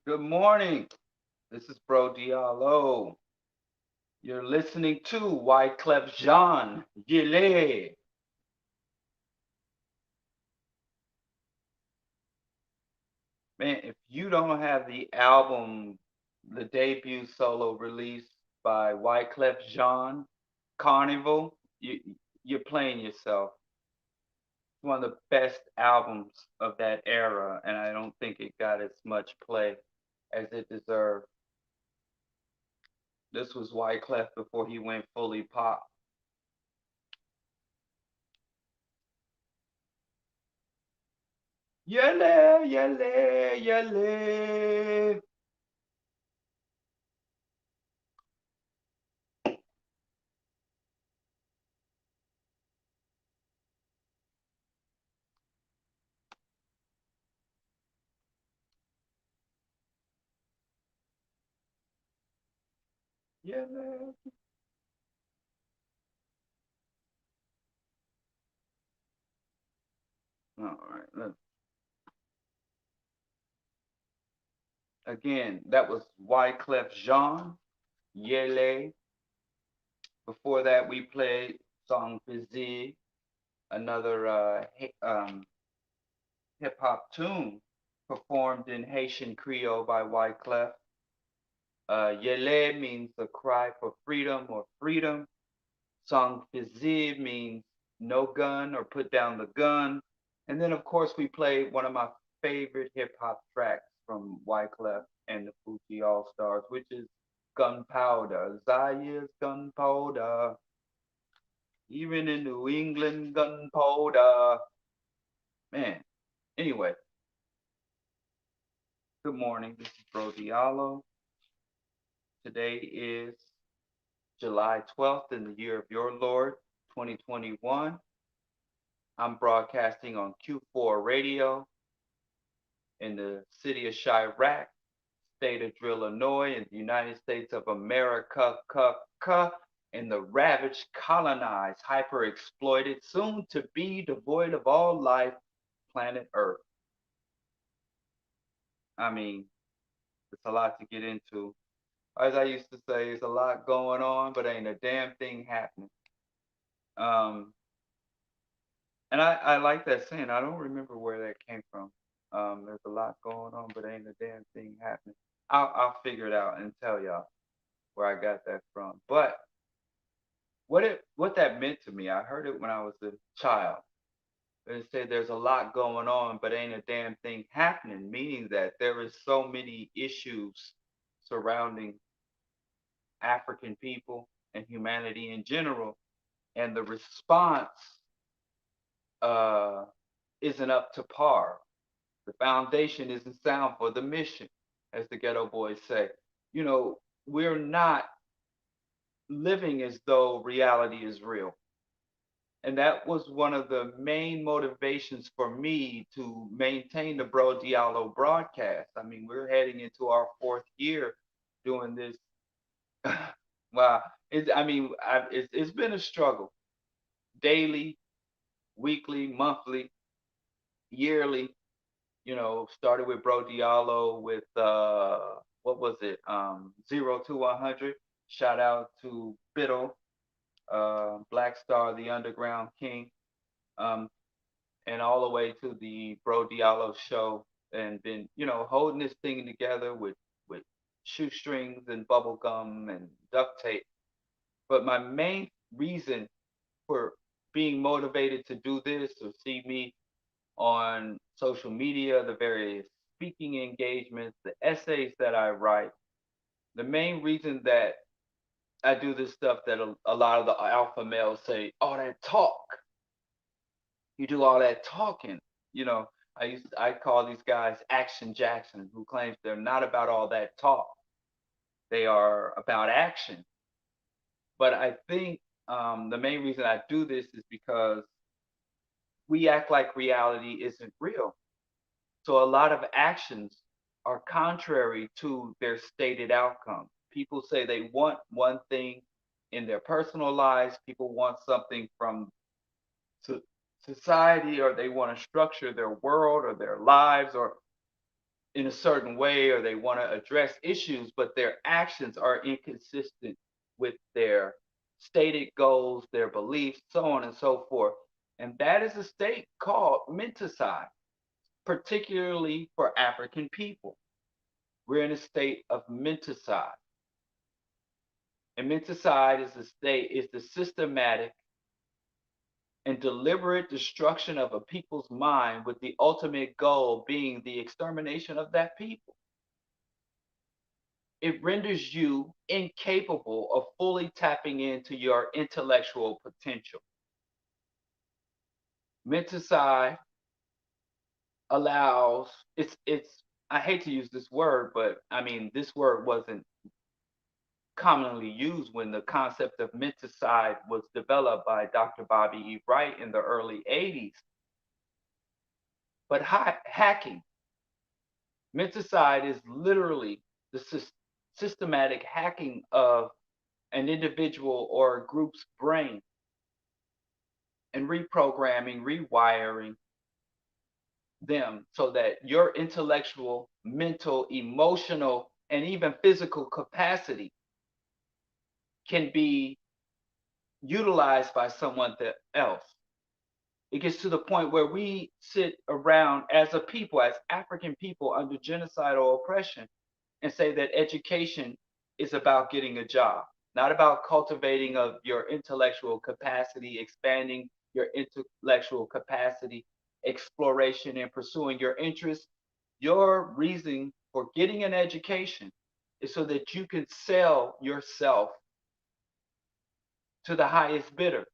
Good morning. This is BroDiallo. You're listening to Wyclef Jean. Yele. Man, if you don't have the album, the debut solo release by Wyclef Jean, Carnival, you're playing yourself. It's one of the best albums of that era, and I don't think it got as much play as it deserved. This was Wyclef before he went fully pop. Yele, yele, yele. Yele. All right. Again, that was Wyclef Jean, Yele. Before that, we played Song Fizi, another hip hop tune performed in Haitian Creole by Wyclef. Yele means the cry for freedom or freedom. Song Fizi means no gun or put down the gun. And then, of course, we played one of my favorite hip hop tracks from Wyclef and the Fuji All Stars, which is Gunpowder. Zaire's gunpowder. Even in New England, gunpowder. Man, anyway, good morning. This is BroDiallo. Today is July 12th in the year of your Lord, 2021. I'm broadcasting on Q4 Radio in the city of Chirac, state of Illinois, in the United States of America, in the ravaged, colonized, hyper exploited, soon to be devoid of all life, planet Earth. I mean, it's a lot to get into. As I used to say, there's a lot going on, but ain't a damn thing happening. Um, and I like that saying. I don't remember where that came from. There's a lot going on, but ain't a damn thing happening. I'll figure it out and tell y'all where I got that from. But what that meant to me, I heard it when I was a child. It said there's a lot going on, but ain't a damn thing happening, meaning that there is so many issues surrounding African people and humanity in general, and the response uh, isn't up to par. The foundation isn't sound for the mission, as the ghetto boys say. You know, we're not living as though reality is real. And that was one of the main motivations for me to maintain the BroDiallo broadcast. I mean, we're heading into our fourth year doing this. Wow, it's been a struggle. Daily, weekly, monthly, yearly. You know, started with BroDiallo with what was it? 0 to 100. Shout out to Biddle, Black Star, the Underground King. Um, and all the way to the BroDiallo show, and been holding this thing together with shoestrings and bubble gum and duct tape. But my main reason for being motivated to do this or see me on social media, the various speaking engagements, the essays that I write. The main reason that I do this stuff that a lot of the alpha males say, all that talk, you do all that talking. You know, I call these guys Action Jackson, who claims they're not about all that talk. They are about action. But I think the main reason I do this is because we act like reality isn't real. So a lot of actions are contrary to their stated outcome. People say they want one thing in their personal lives, people want something from society, or they want to structure their world or their lives or in a certain way, or they want to address issues, but their actions are inconsistent with their stated goals, their beliefs, so on and so forth. And that is a state called menticide, particularly for African people. We're in a state of menticide. And menticide is the systematic and deliberate destruction of a people's mind, with the ultimate goal being the extermination of that people. It renders you incapable of fully tapping into your intellectual potential. Menticide allows, it's I hate to use this word, but I mean this word wasn't commonly used when the concept of menticide was developed by Dr. Bobby E. Wright in the early 80s. But hacking, menticide is literally the systematic hacking of an individual or a group's brain and reprogramming, rewiring them so that your intellectual, mental, emotional, and even physical capacity can be utilized by someone else. It gets to the point where we sit around as a people, as African people under genocidal oppression, and say that education is about getting a job, not about cultivating of your intellectual capacity, expanding your intellectual capacity, exploration, and pursuing your interests. Your reason for getting an education is so that you can sell yourself to the highest bidder,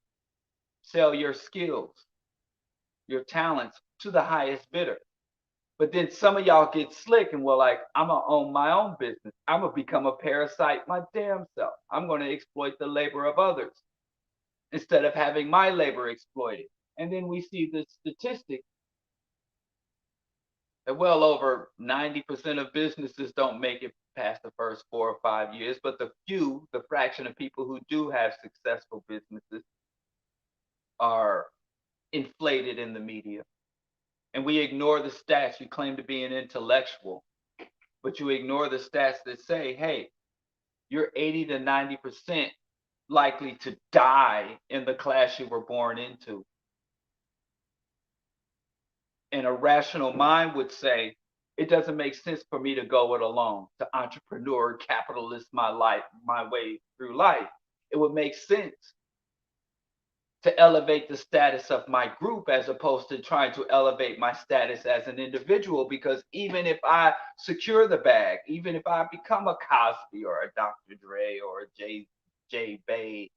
sell your skills, your talents to the highest bidder. But then some of y'all get slick and were like, I'm gonna own my own business. I'm gonna become a parasite my damn self. I'm gonna exploit the labor of others instead of having my labor exploited. And then we see the statistic that well over 90% of businesses don't make it past the first 4 or 5 years, but the fraction of people who do have successful businesses are inflated in the media. And we ignore the stats. You claim to be an intellectual, but you ignore the stats that say, hey, you're 80 to 90% likely to die in the class you were born into. And a rational mind would say, it doesn't make sense for me to go it alone, to entrepreneur, capitalist my life, my way through life. It would make sense to elevate the status of my group as opposed to trying to elevate my status as an individual. Because even if I secure the bag, even if I become a Cosby or a Dr. Dre or a J Bay,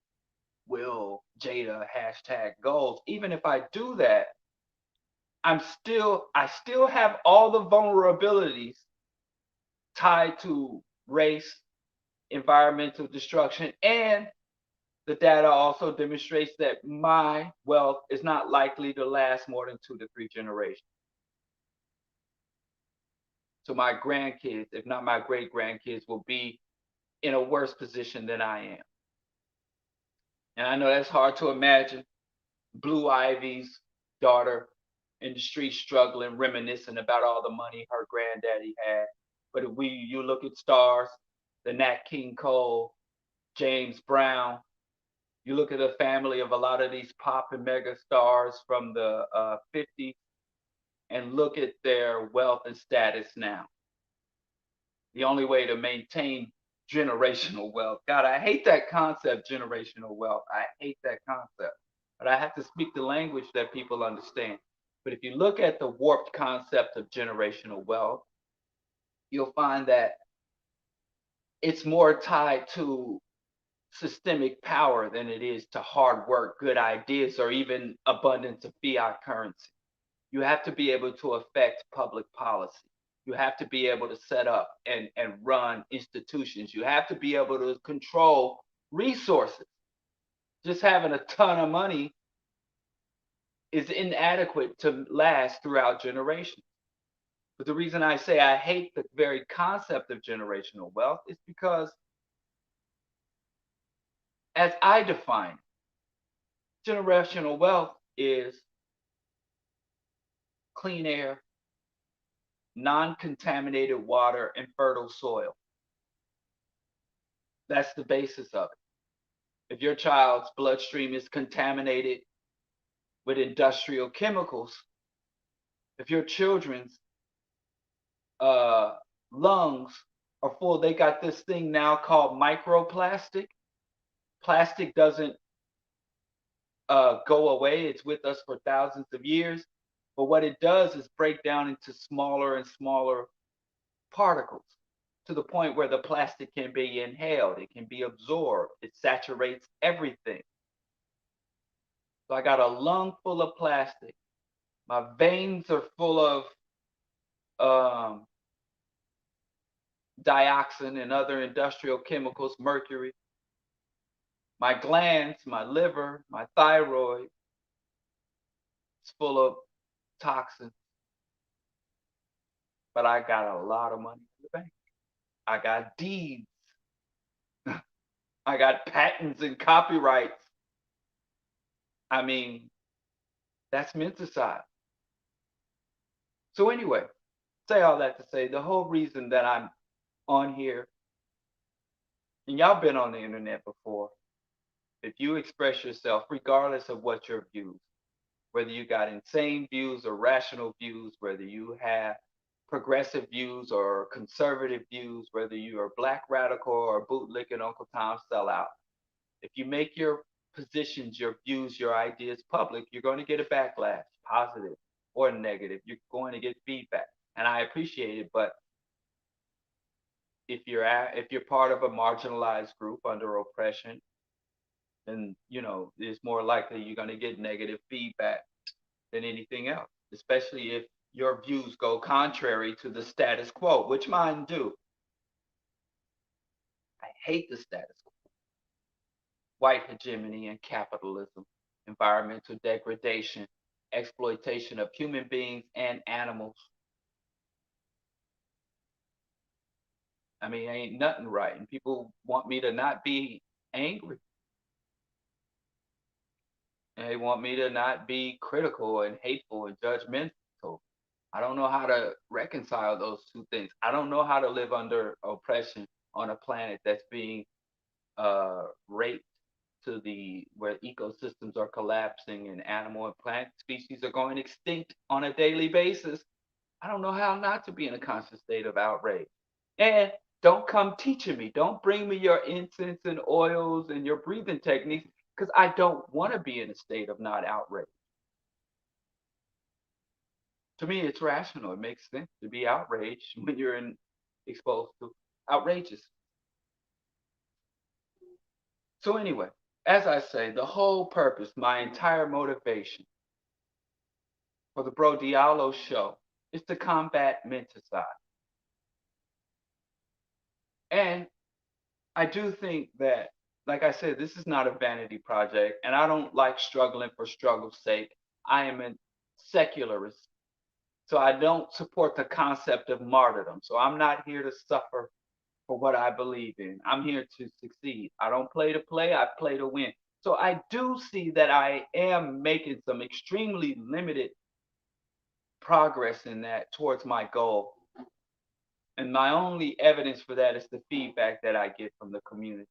Will, Jada, hashtag goals, even if I do that, I still have all the vulnerabilities tied to race, environmental destruction, and the data also demonstrates that my wealth is not likely to last more than 2 to 3 generations. So my grandkids, if not my great grandkids, will be in a worse position than I am. And I know that's hard to imagine. Blue Ivy's daughter in the street struggling, reminiscing about all the money her granddaddy had. But if you look at stars, the Nat King Cole, James Brown, you look at the family of a lot of these pop and mega stars from the 50s and look at their wealth and status now. The only way to maintain generational wealth. God, I hate that concept, generational wealth. I hate that concept. But I have to speak the language that people understand. But if you look at the warped concept of generational wealth, you'll find that it's more tied to systemic power than it is to hard work, good ideas, or even abundance of fiat currency. You have to be able to affect public policy. You have to be able to set up and run institutions. You have to be able to control resources. Just having a ton of money is inadequate to last throughout generations. But the reason I say I hate the very concept of generational wealth is because, as I define it, generational wealth is clean air, non contaminated water, and fertile soil. That's the basis of it. If your child's bloodstream is contaminated with industrial chemicals, if your children's uh, lungs are full, they got this thing now called microplastic. Plastic doesn't go away, it's with us for thousands of years. But what it does is break down into smaller and smaller particles to the point where the plastic can be inhaled, it can be absorbed, it saturates everything. So I got a lung full of plastic. My veins are full of um, dioxin and other industrial chemicals, mercury. My glands, my liver, my thyroid is full of toxins. But I got a lot of money in the bank. I got deeds. I got patents and copyrights. I mean, that's menticide. So anyway, say all that to say the whole reason that I'm on here, and y'all been on the internet before, if you express yourself, regardless of what your views, whether you got insane views or rational views, whether you have progressive views or conservative views, whether you are black radical or bootlicking Uncle Tom sellout, if you make your positions, your views, your ideas public, you're going to get a backlash, positive or negative. You're going to get feedback, and I appreciate it. But if you're part of a marginalized group under oppression, then it's more likely you're going to get negative feedback than anything else, especially if your views go contrary to the status quo, which mine do. I hate the status quo. White hegemony and capitalism, environmental degradation, exploitation of human beings and animals. I mean, ain't nothing right. And people want me to not be angry. And they want me to not be critical and hateful and judgmental. I don't know how to reconcile those two things. I don't know how to live under oppression on a planet that's being raped to the where ecosystems are collapsing and animal and plant species are going extinct on a daily basis. I don't know how not to be in a constant state of outrage. And don't come teaching me. Don't bring me your incense and oils and your breathing techniques because I don't want to be in a state of not outrage. To me, it's rational. It makes sense to be outraged when you're exposed to outrageous. So anyway, as I say, the whole purpose, my entire motivation for the BroDiallo show is to combat menticide. And I do think that, like I said, this is not a vanity project, and I don't like struggling for struggle's sake. I am a secularist, so I don't support the concept of martyrdom. So I'm not here to suffer for what I believe in. I'm here to succeed. I don't play to play, I play to win. So I do see that I am making some extremely limited progress in that towards my goal. And my only evidence for that is the feedback that I get from the community.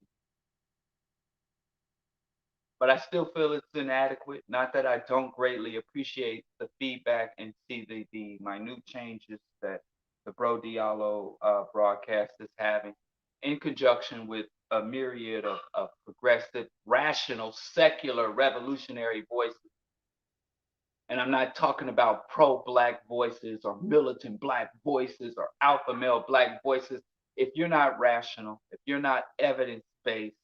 But I still feel it's inadequate. Not that I don't greatly appreciate the feedback and see the minute changes that the BroDiallo broadcast is having in conjunction with a myriad of progressive, rational, secular, revolutionary voices. And I'm not talking about pro-black voices or militant black voices or alpha male black voices. If you're not rational, if you're not evidence-based,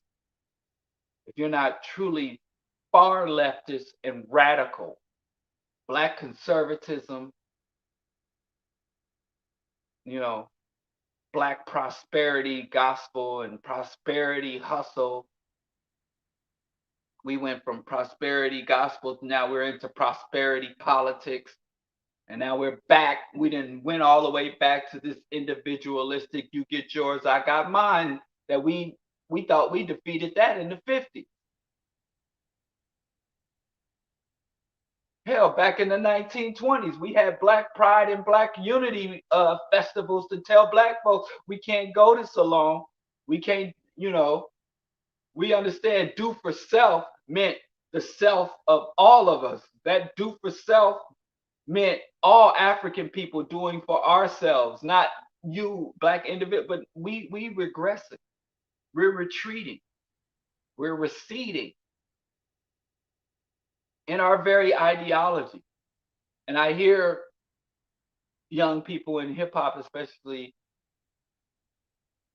if you're not truly far leftist and radical, black conservatism, you know, black prosperity gospel and prosperity hustle. We went from prosperity gospel to now we're into prosperity politics. And now we're back. We didn't went all the way back to this individualistic, you get yours, I got mine, that we thought we defeated that in the 50s. Hell, back in the 1920s, we had Black Pride and Black Unity festivals to tell black folks we can't go to Salon. We can't, we understand do for self meant the self of all of us. That do for self meant all African people doing for ourselves, not you, black individual. But we regressing, we're retreating, we're receding in our very ideology. And I hear young people in hip hop, especially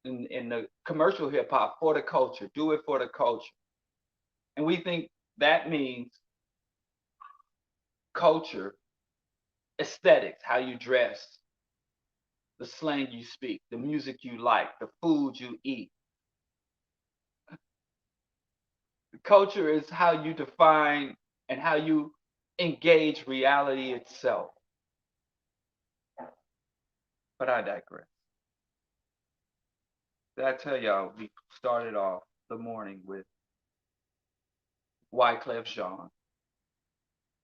in the commercial hip hop, for the culture, do it for the culture. And we think that means culture, aesthetics, how you dress, the slang you speak, the music you like, the food you eat. The culture is how you define and how you engage reality itself. But I digress. Did I tell y'all we started off the morning with Wyclef Jean?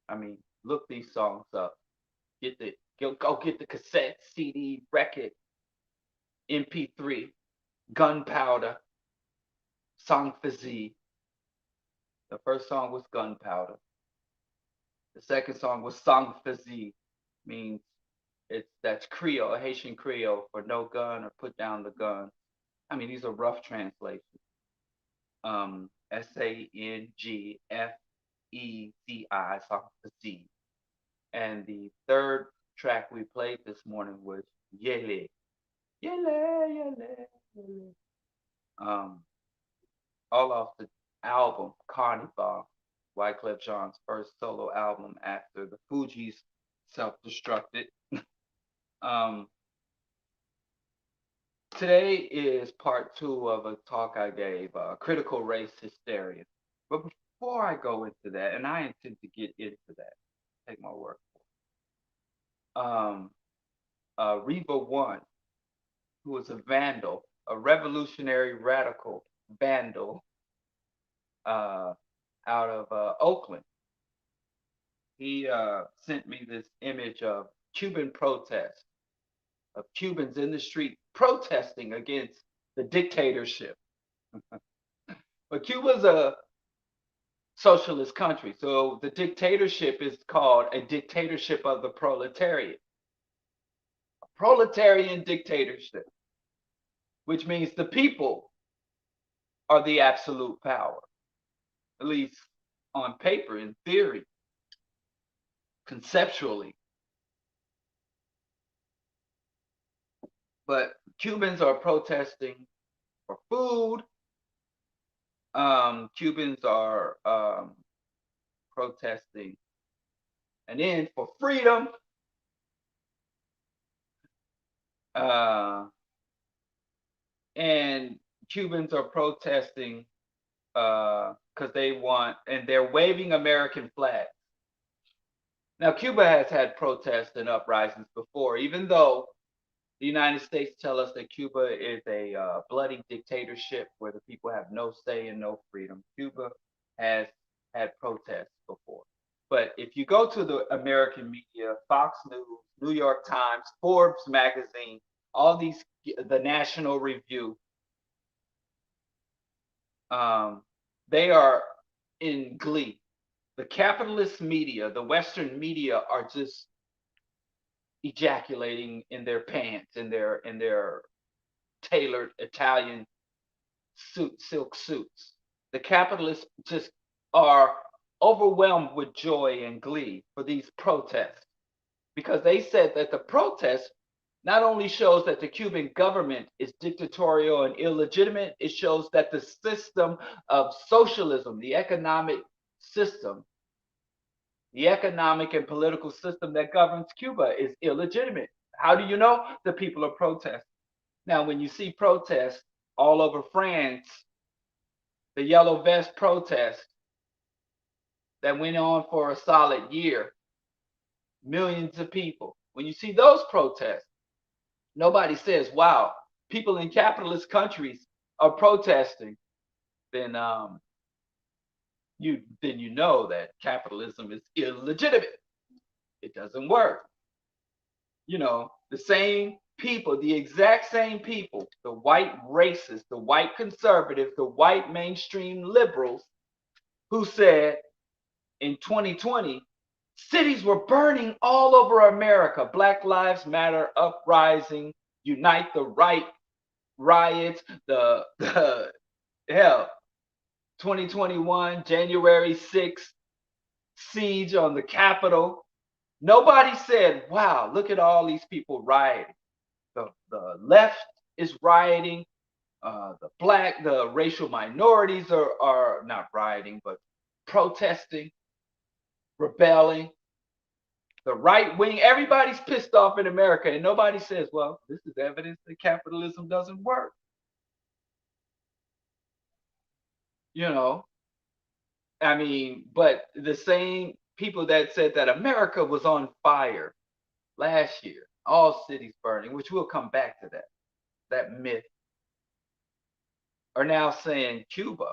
I mean, look these songs up. Go get the cassette, CD, record, MP3, Gunpowder, Sang Fazi. The first song was Gunpowder. The second song was Sang Fazi, means that's Creole, Haitian Creole for no gun or put down the gun. I mean, these are rough translations. SANGFEZI, Sang Fazi. And the third track we played this morning was Yele. Yele, Yele, Yele. All off the album Carnival, Wyclef Jean's first solo album after the Fugees self-destructed. Today is part 2 of a talk I gave, Critical Race Hysteria. But before I go into that, and I intend to get into that, take my word for it. Reba One, who was a vandal, a revolutionary radical vandal out of Oakland. He sent me this image of Cuban protests, of Cubans in the street protesting against the dictatorship. But Cuba's a socialist country, so the dictatorship is called a dictatorship of the proletariat. A proletarian dictatorship, which means the people are the absolute power, at least on paper, in theory, conceptually. But Cubans are protesting for food. Cubans are protesting an end for freedom. And Cubans are protesting because they want, and they're waving American flags. Now, Cuba has had protests and uprisings before, even though the United States tell us that Cuba is a bloody dictatorship where the people have no say and no freedom. Cuba has had protests before. But if you go to the American media, Fox News, New York Times, Forbes magazine, all these, the National Review, they are in glee. The capitalist media, the Western media, are just ejaculating in their pants, in their tailored Italian silk suits. The capitalists just are overwhelmed with joy and glee for these protests because they said that the protest not only shows that the Cuban government is dictatorial and illegitimate, it shows that the system of socialism, the economic system, the economic and political system that governs Cuba is illegitimate. How do you know? The people are protesting. Now, when you see protests all over France, the yellow vest protest that went on for a solid year, millions of people. When you see those protests, nobody says, wow, people in capitalist countries are protesting, then you know that capitalism is illegitimate. It doesn't work. You know, the same people, the exact same people, the white racists, the white conservatives, the white mainstream liberals who said in 2020, cities were burning all over America. Black Lives Matter uprising, Unite the Right riots, the hell, 2021, January 6th, siege on the Capitol. Nobody said, wow, look at all these people rioting. The left is rioting. The racial minorities are not rioting, but protesting, rebelling. The right wing, everybody's pissed off in America, and nobody says, well, this is evidence that capitalism doesn't work. You know, I mean, but the same people that said that America was on fire last year, all cities burning, which we'll come back to that myth, are now saying Cuba,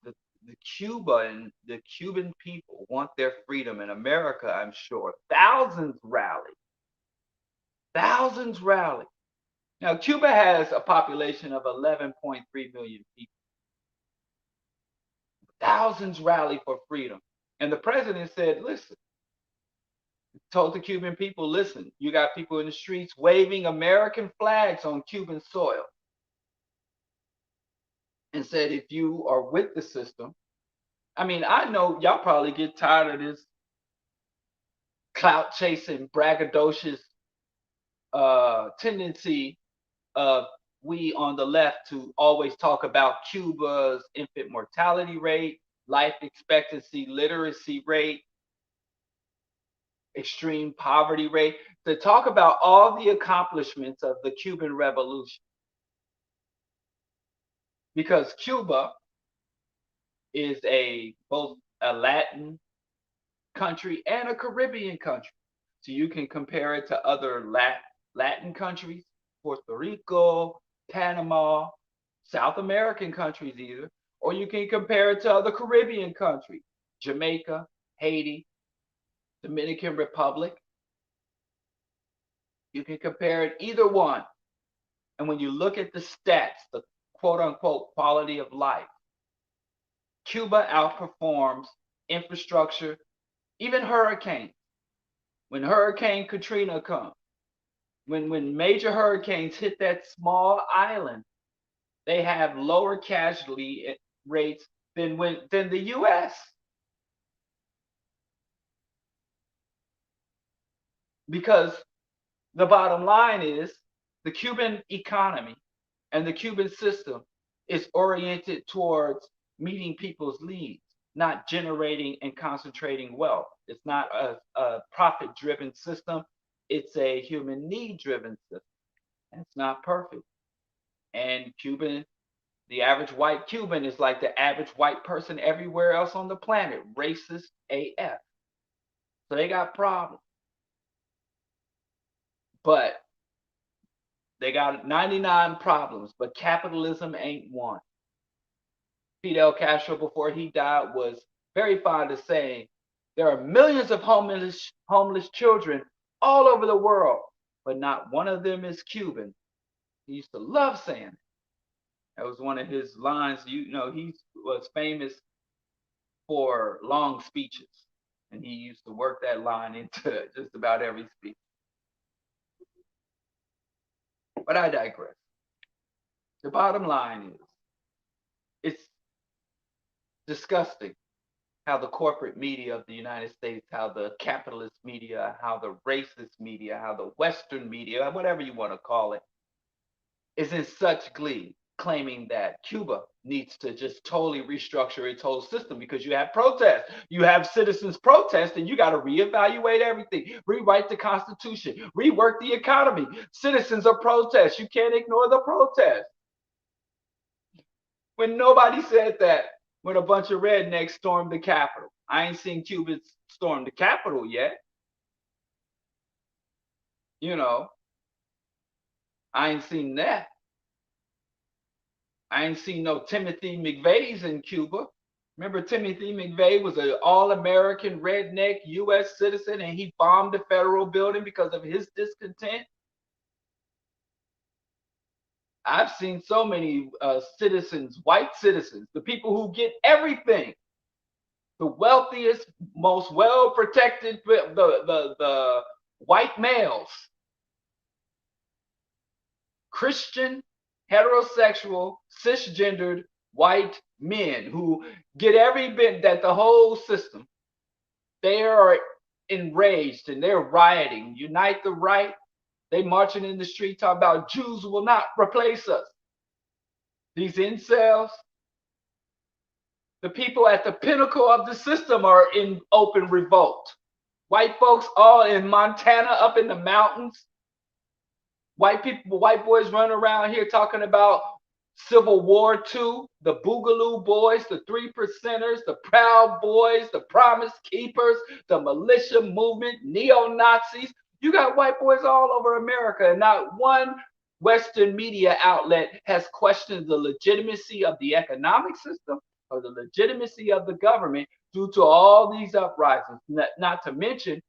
the Cuban people want their freedom. In America, I'm sure thousands rally. Thousands rally. Now, Cuba has a population of 11.3 million people. Thousands rally for freedom. And the president said, listen, told the Cuban people, listen, you got people in the streets waving American flags on Cuban soil. And said, if you are with the system, I mean, I know y'all probably get tired of this clout chasing, braggadocious tendency of we on the left to always talk about Cuba's infant mortality rate, life expectancy, literacy rate, extreme poverty rate, to talk about all the accomplishments of the Cuban Revolution. Because Cuba is both a Latin country and a Caribbean country. So you can compare it to other Latin countries, Puerto Rico, Panama, South American countries either, or you can compare it to other Caribbean countries, Jamaica, Haiti, Dominican Republic. You can compare it either one. And when you look at the stats, the quote unquote quality of life, Cuba outperforms infrastructure, even hurricanes. When Hurricane Katrina comes, when major hurricanes hit that small island, they have lower casualty rates than the US. Because the bottom line is the Cuban economy and the Cuban system is oriented towards meeting people's needs, not generating and concentrating wealth. It's not a profit driven system, it's a human need driven system. And it's not perfect. And the average white Cuban is like the average white person everywhere else on the planet, racist AF. So they got problems. But they got 99 problems, but capitalism ain't one. Fidel Castro, before he died, was very fond of saying, there are millions of homeless children all over the world, but not one of them is Cuban. He used to love saying it. That was one of his lines. You know, he was famous for long speeches, and he used to work that line into just about every speech. But I digress. The bottom line is, it's disgusting how the corporate media of the United States, how the capitalist media, how the racist media, how the Western media, whatever you want to call it, is in such glee, claiming that Cuba needs to just totally restructure its whole system because you have protests, you have citizens protest, and you got to reevaluate everything, rewrite the Constitution, rework the economy. Citizens are protest. You can't ignore the protest. When nobody said that, when a bunch of rednecks stormed the Capitol. I ain't seen Cubans storm the Capitol yet. You know, I ain't seen that. I ain't seen no Timothy McVeighs in Cuba. Remember, Timothy McVeigh was an all-American redneck U.S. citizen, and he bombed the federal building because of his discontent. I've seen so many citizens, white citizens, the people who get everything, the wealthiest, most well-protected, the white males, Christian, heterosexual, cisgendered white men who get every bit that the whole system, they are enraged and they're rioting. Unite the right. They marching in the street talking about Jews will not replace us. These incels, the people at the pinnacle of the system are in open revolt. White folks all in Montana up in the mountains. White people, white boys run around here talking about Civil War II, the Boogaloo Boys, the Three Percenters, the Proud Boys, the Promise Keepers, the militia movement, neo-Nazis. You got white boys all over America, and not one Western media outlet has questioned the legitimacy of the economic system or the legitimacy of the government due to all these uprisings, not to mention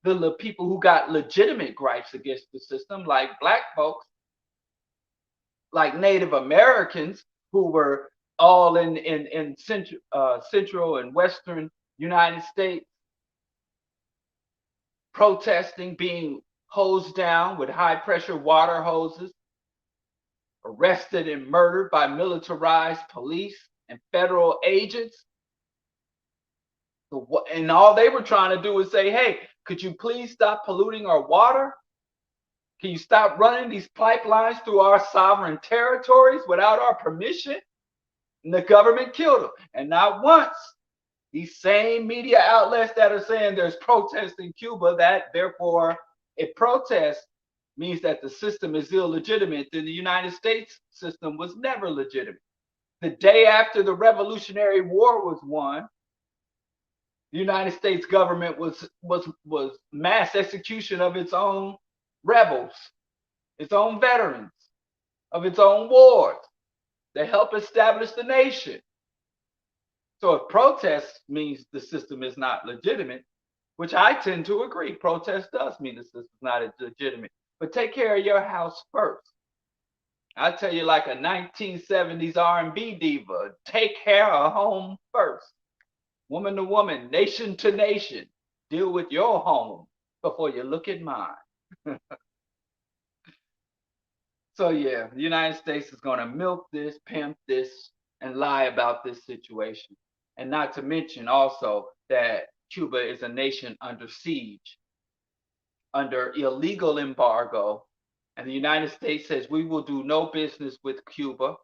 the people who got legitimate gripes against the system, like black folks, like Native Americans who were all in central and western United States, protesting, being hosed down with high pressure water hoses, arrested and murdered by militarized police and federal agents. And all they were trying to do was say, hey, could you please stop polluting our water? Can you stop running these pipelines through our sovereign territories without our permission? And the government killed them. And not once, these same media outlets that are saying there's protests in Cuba, that therefore a protest means that the system is illegitimate, then the United States system was never legitimate. The day after the Revolutionary War was won, the United States government was mass execution of its own rebels, its own veterans, of its own wars that help establish the nation. So if protest means the system is not legitimate, which I tend to agree, protest does mean the system is not legitimate. But take care of your house first. I tell you, like a 1970s R&B diva, take care of home first. Woman to woman, nation to nation, deal with your home before you look at mine. So yeah, the United States is going to milk this, pimp this, and lie about this situation. And not to mention also that Cuba is a nation under siege, under illegal embargo. And the United States says we will do no business with Cuba.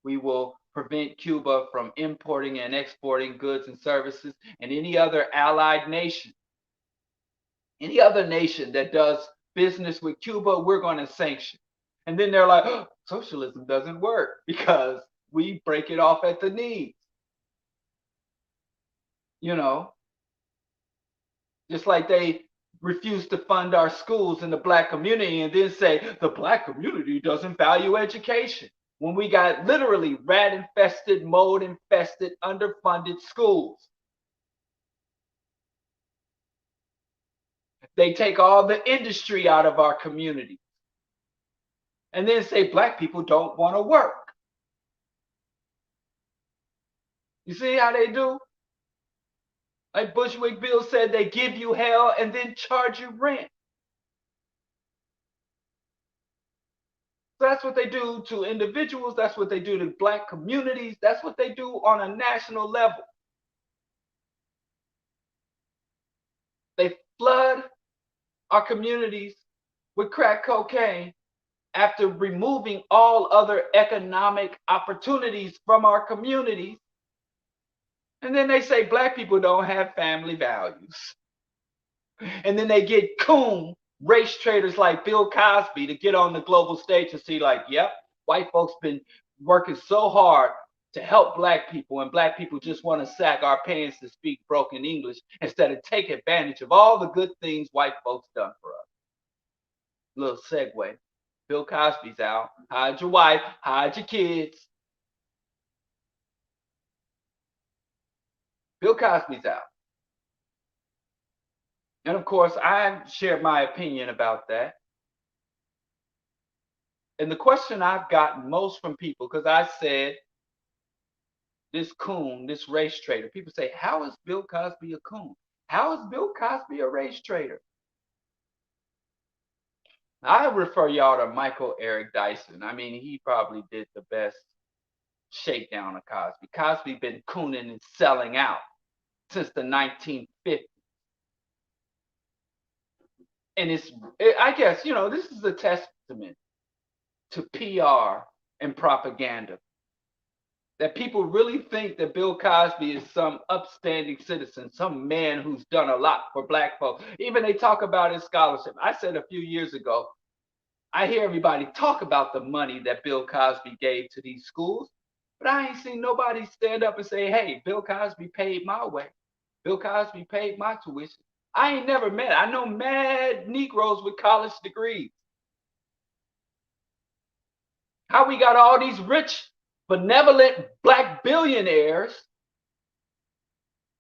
We will prevent Cuba from importing and exporting goods and services, and any other allied nation, any other nation that does business with Cuba, we're going to sanction. And then they're like, oh, socialism doesn't work because we break it off at the knees. You know, just like they refuse to fund our schools in the black community and then say the black community doesn't value education. When we got literally rat infested, mold infested, underfunded schools. They take all the industry out of our community and then say black people don't want to work. You see how they do? Like Bushwick Bill said, they give you hell and then charge you rent. So that's what they do to individuals. That's what they do to black communities. That's what they do on a national level. flood our communities with crack cocaine after removing all other economic opportunities from our communities. And then they say black people don't have family values. And then they get coon race traders like Bill Cosby to get on the global stage and see, like, yep, white folks been working so hard to help black people, and black people just want to sack our pants to speak broken English instead of take advantage of all the good things white folks done for us. Little segue. Bill Cosby's out. Hide your wife, hide your kids. Bill Cosby's out. And of course, I shared my opinion about that. And the question I've gotten most from people, because I said, this coon, this race trader, people say, how is Bill Cosby a coon? How is Bill Cosby a race trader? I refer y'all to Michael Eric Dyson. I mean, he probably did the best shakedown of Cosby. Cosby been cooning and selling out since the 1950s. And I guess, this is a testament to PR and propaganda. That people really think that Bill Cosby is some upstanding citizen, some man who's done a lot for black folks. Even they talk about his scholarship. I said a few years ago, I hear everybody talk about the money that Bill Cosby gave to these schools, but I ain't seen nobody stand up and say, hey, Bill Cosby paid my way. Bill Cosby paid my tuition. I ain't never met. I know mad Negroes with college degrees. How we got all these rich, benevolent black billionaires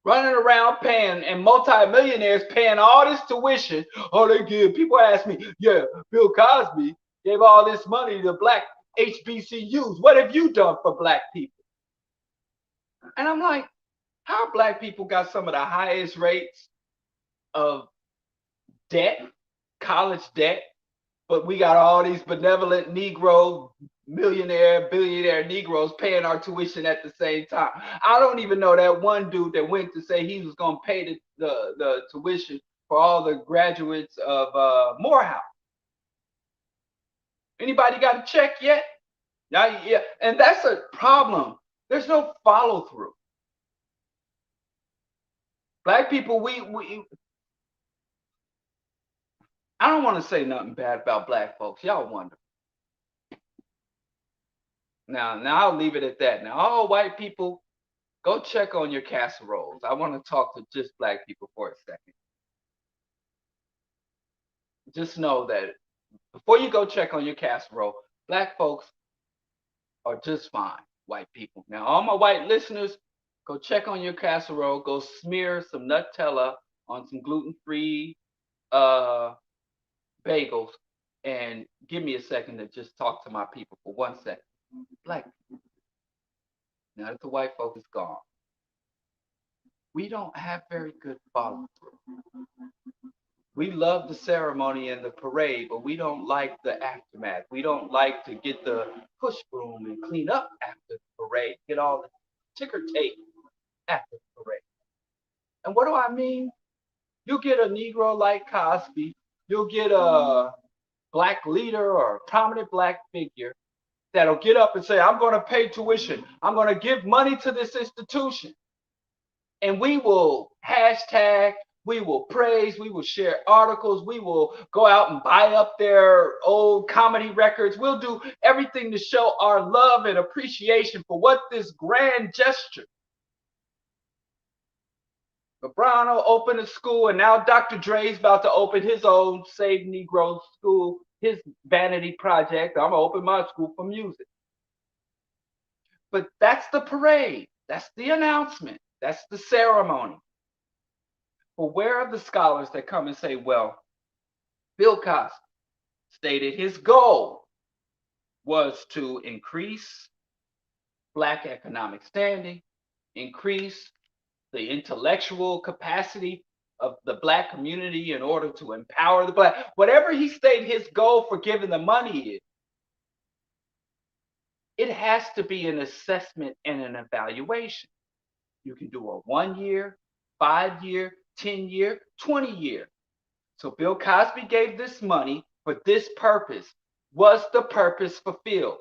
running around paying, and multimillionaires paying all this tuition. Oh, they give. People ask me, yeah, Bill Cosby gave all this money to black HBCUs. What have you done for black people? And I'm like, how black people got some of the highest rates of debt, college debt, but we got all these benevolent Negro millionaire, billionaire Negroes paying our tuition at the same time. I don't even know that one dude that went to say he was going to pay the tuition for all the graduates of Morehouse. Anybody got a check yet? Yeah, and that's a problem. There's no follow through. Black people, we I don't want to say nothing bad about black folks. Y'all wonder. Now I'll leave it at that. Now, all white people, go check on your casseroles. I want to talk to just black people for a second. Just know that before you go check on your casserole, black folks are just fine, white people. Now, all my white listeners, go check on your casserole. Go smear some Nutella on some gluten-free bagels, and give me a second to just talk to my people for 1 second. Black people, now that the white folk is gone, we don't have very good follow through. We love the ceremony and the parade, but we don't like the aftermath. We don't like to get the push broom and clean up after the parade, get all the ticker tape after the parade. And what do I mean? You'll get a Negro like Cosby, you'll get a black leader or a prominent black figure that'll get up and say, I'm going to pay tuition. I'm going to give money to this institution. And we will hashtag, we will praise, we will share articles, we will go out and buy up their old comedy records. We'll do everything to show our love and appreciation for what this grand gesture. LeBron will open a school, and now Dr. Dre's about to open his own Save Negro school, his vanity project. I'm going to open my school for music. But that's the parade. That's the announcement. That's the ceremony. But where are the scholars that come and say, well, Bill Cosby stated his goal was to increase black economic standing, increase the intellectual capacity of the black community in order to empower the black. Whatever he stated his goal for giving the money is, it has to be an assessment and an evaluation. You can do a 1 year, 5 year, 10 year, 20 year. So Bill Cosby gave this money for this purpose. Was the purpose fulfilled?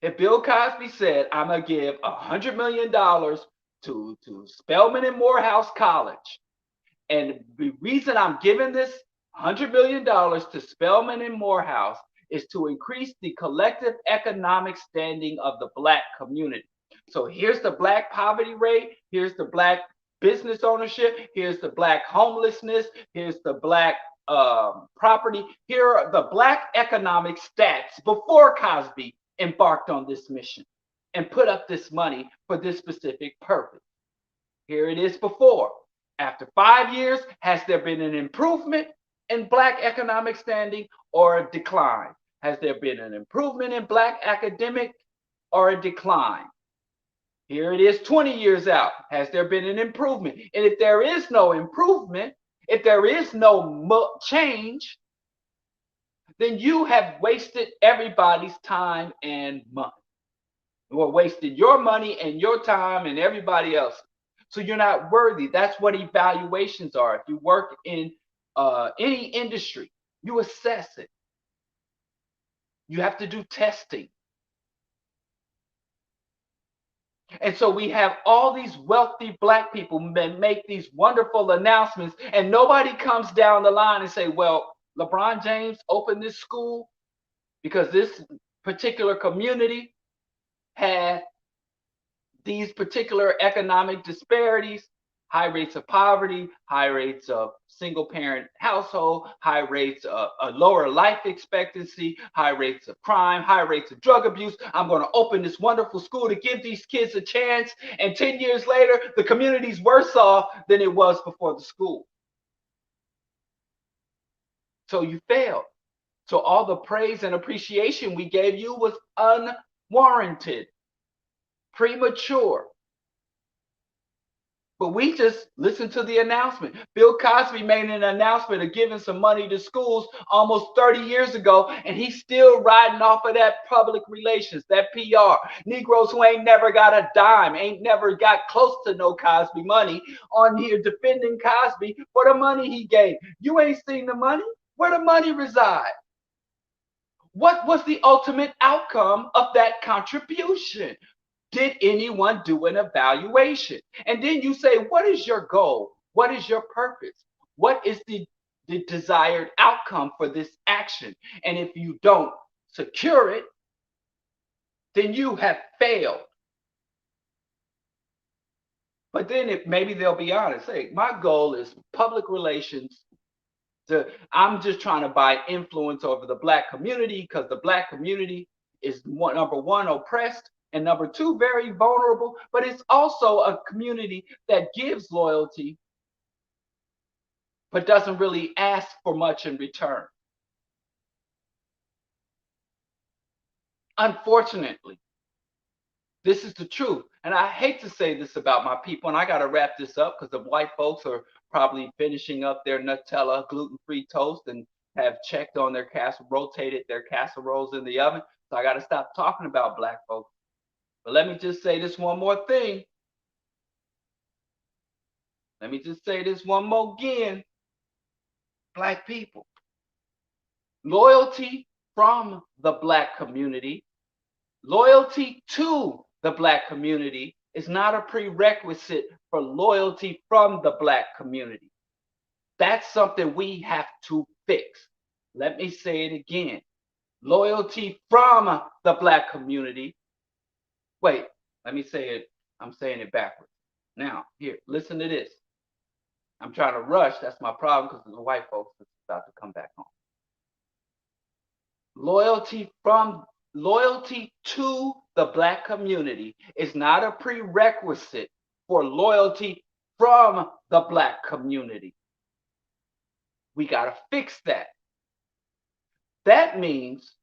If Bill Cosby said, I'm going to give $100 million to Spelman and Morehouse College, and the reason I'm giving this $100 million to Spelman and Morehouse is to increase the collective economic standing of the Black community. So here's the Black poverty rate, here's the Black business ownership, here's the Black homelessness, here's the Black property, here are the Black economic stats before Cosby embarked on this mission and put up this money for this specific purpose. Here it is before. After 5 years, has there been an improvement in Black economic standing or a decline? Has there been an improvement in Black academic or a decline? Here it is 20 years out. Has there been an improvement? And if there is no improvement, if there is no change, then you have wasted everybody's time and money. Or wasted your money and your time and everybody else. So you're not worthy. That's what evaluations are. If you work in any industry, you assess it. You have to do testing. And so we have all these wealthy Black people make these wonderful announcements, and nobody comes down the line and say, well, LeBron James opened this school because this particular community had these particular economic disparities, high rates of poverty, high rates of single parent household, high rates of a lower life expectancy, high rates of crime, high rates of drug abuse. I'm going to open this wonderful school to give these kids a chance. And 10 years later, the community's worse off than it was before the school. So you failed. So all the praise and appreciation we gave you was unwarranted, premature. But we just listened to the announcement. Bill Cosby made an announcement of giving some money to schools almost 30 years ago, and he's still riding off of that public relations, that PR. Negroes who ain't never got a dime, ain't never got close to no Cosby money, on here defending Cosby for the money he gave. You ain't seen the money. Where the money reside? What was the ultimate outcome of that contribution? Did anyone do an evaluation? And then you say, what is your goal? What is your purpose? What is the desired outcome for this action? And if you don't secure it, then you have failed. But then if maybe they'll be honest, say, my goal is public relations. I'm just trying to buy influence over the Black community because the Black community is number one, oppressed, and number two, very vulnerable, but it's also a community that gives loyalty, but doesn't really ask for much in return. Unfortunately, this is the truth. And I hate to say this about my people, and I got to wrap this up because the white folks are probably finishing up their Nutella gluten-free toast and have checked on their rotated their casseroles in the oven. So I got to stop talking about Black folks. But let me just say this one more thing. Let me just say this one more again. Black people. Loyalty from the Black community, loyalty to the Black community is not a prerequisite for loyalty from the Black community. That's something we have to fix. Let me say it again. Loyalty from the Black community. Wait, let me say it. I'm saying it backwards. Now, here, listen to this. I'm trying to rush. That's my problem because the white folks are about to come back home. Loyalty to the Black community is not a prerequisite for loyalty from the Black community. We got to fix that. That means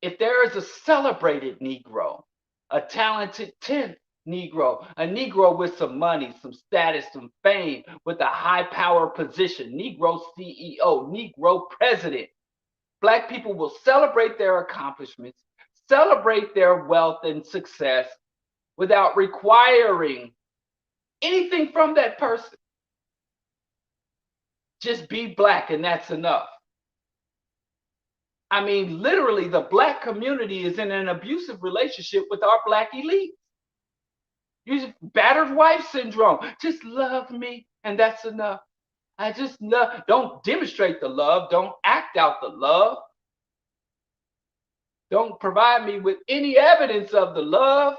if there is a celebrated Negro, a talented 10th Negro, a Negro with some money, some status, some fame, with a high power position, Negro CEO, Negro president, Black people will celebrate their accomplishments, celebrate their wealth and success without requiring anything from that person. Just be black and that's enough. I mean, literally, the black community is in an abusive relationship with our black elite. You battered wife syndrome. Just love me and that's enough. I just love. Don't demonstrate the love. Don't act out the love. Don't provide me with any evidence of the love.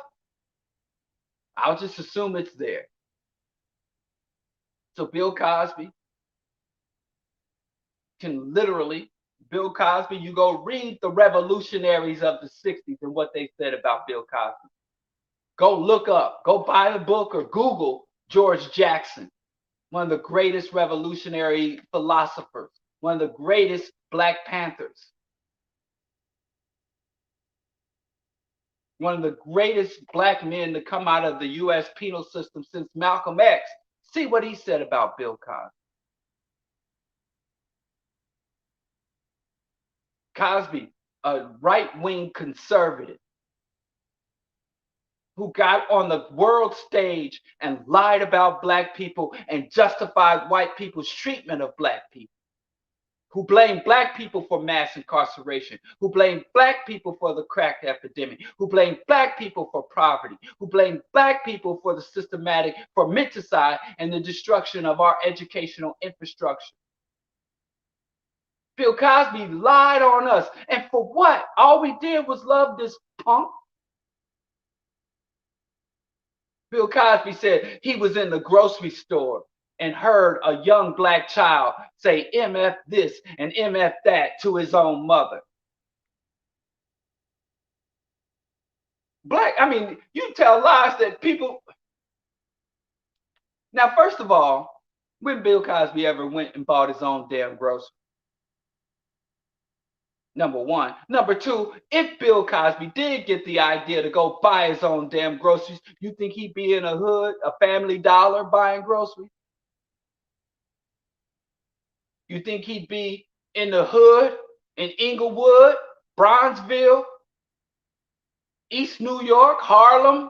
I'll just assume it's there. So Bill Cosby can literally, Bill Cosby, you go read the revolutionaries of the 60s and what they said about Bill Cosby. Go look up, go buy a book or Google George Jackson, one of the greatest revolutionary philosophers, one of the greatest Black Panthers, one of the greatest black men to come out of the US penal system since Malcolm X. See what he said about Bill Cosby. Cosby, a right-wing conservative who got on the world stage and lied about black people and justified white people's treatment of black people, who blamed black people for mass incarceration, who blamed black people for the crack epidemic, who blamed black people for poverty, who blamed black people for the systematic, for menticide and the destruction of our educational infrastructure. Bill Cosby lied on us. And for what? All we did was love this punk. Bill Cosby said he was in the grocery store and heard a young black child say MF this and MF that to his own mother. Black, I mean, you tell lies that people. Now, first of all, when Bill Cosby ever went and bought his own damn grocery? Number one. Number two, if Bill Cosby did get the idea to go buy his own damn groceries, you think he'd be in a hood, a Family Dollar buying groceries? You think he'd be in the hood, in Inglewood, Bronzeville, East New York, Harlem,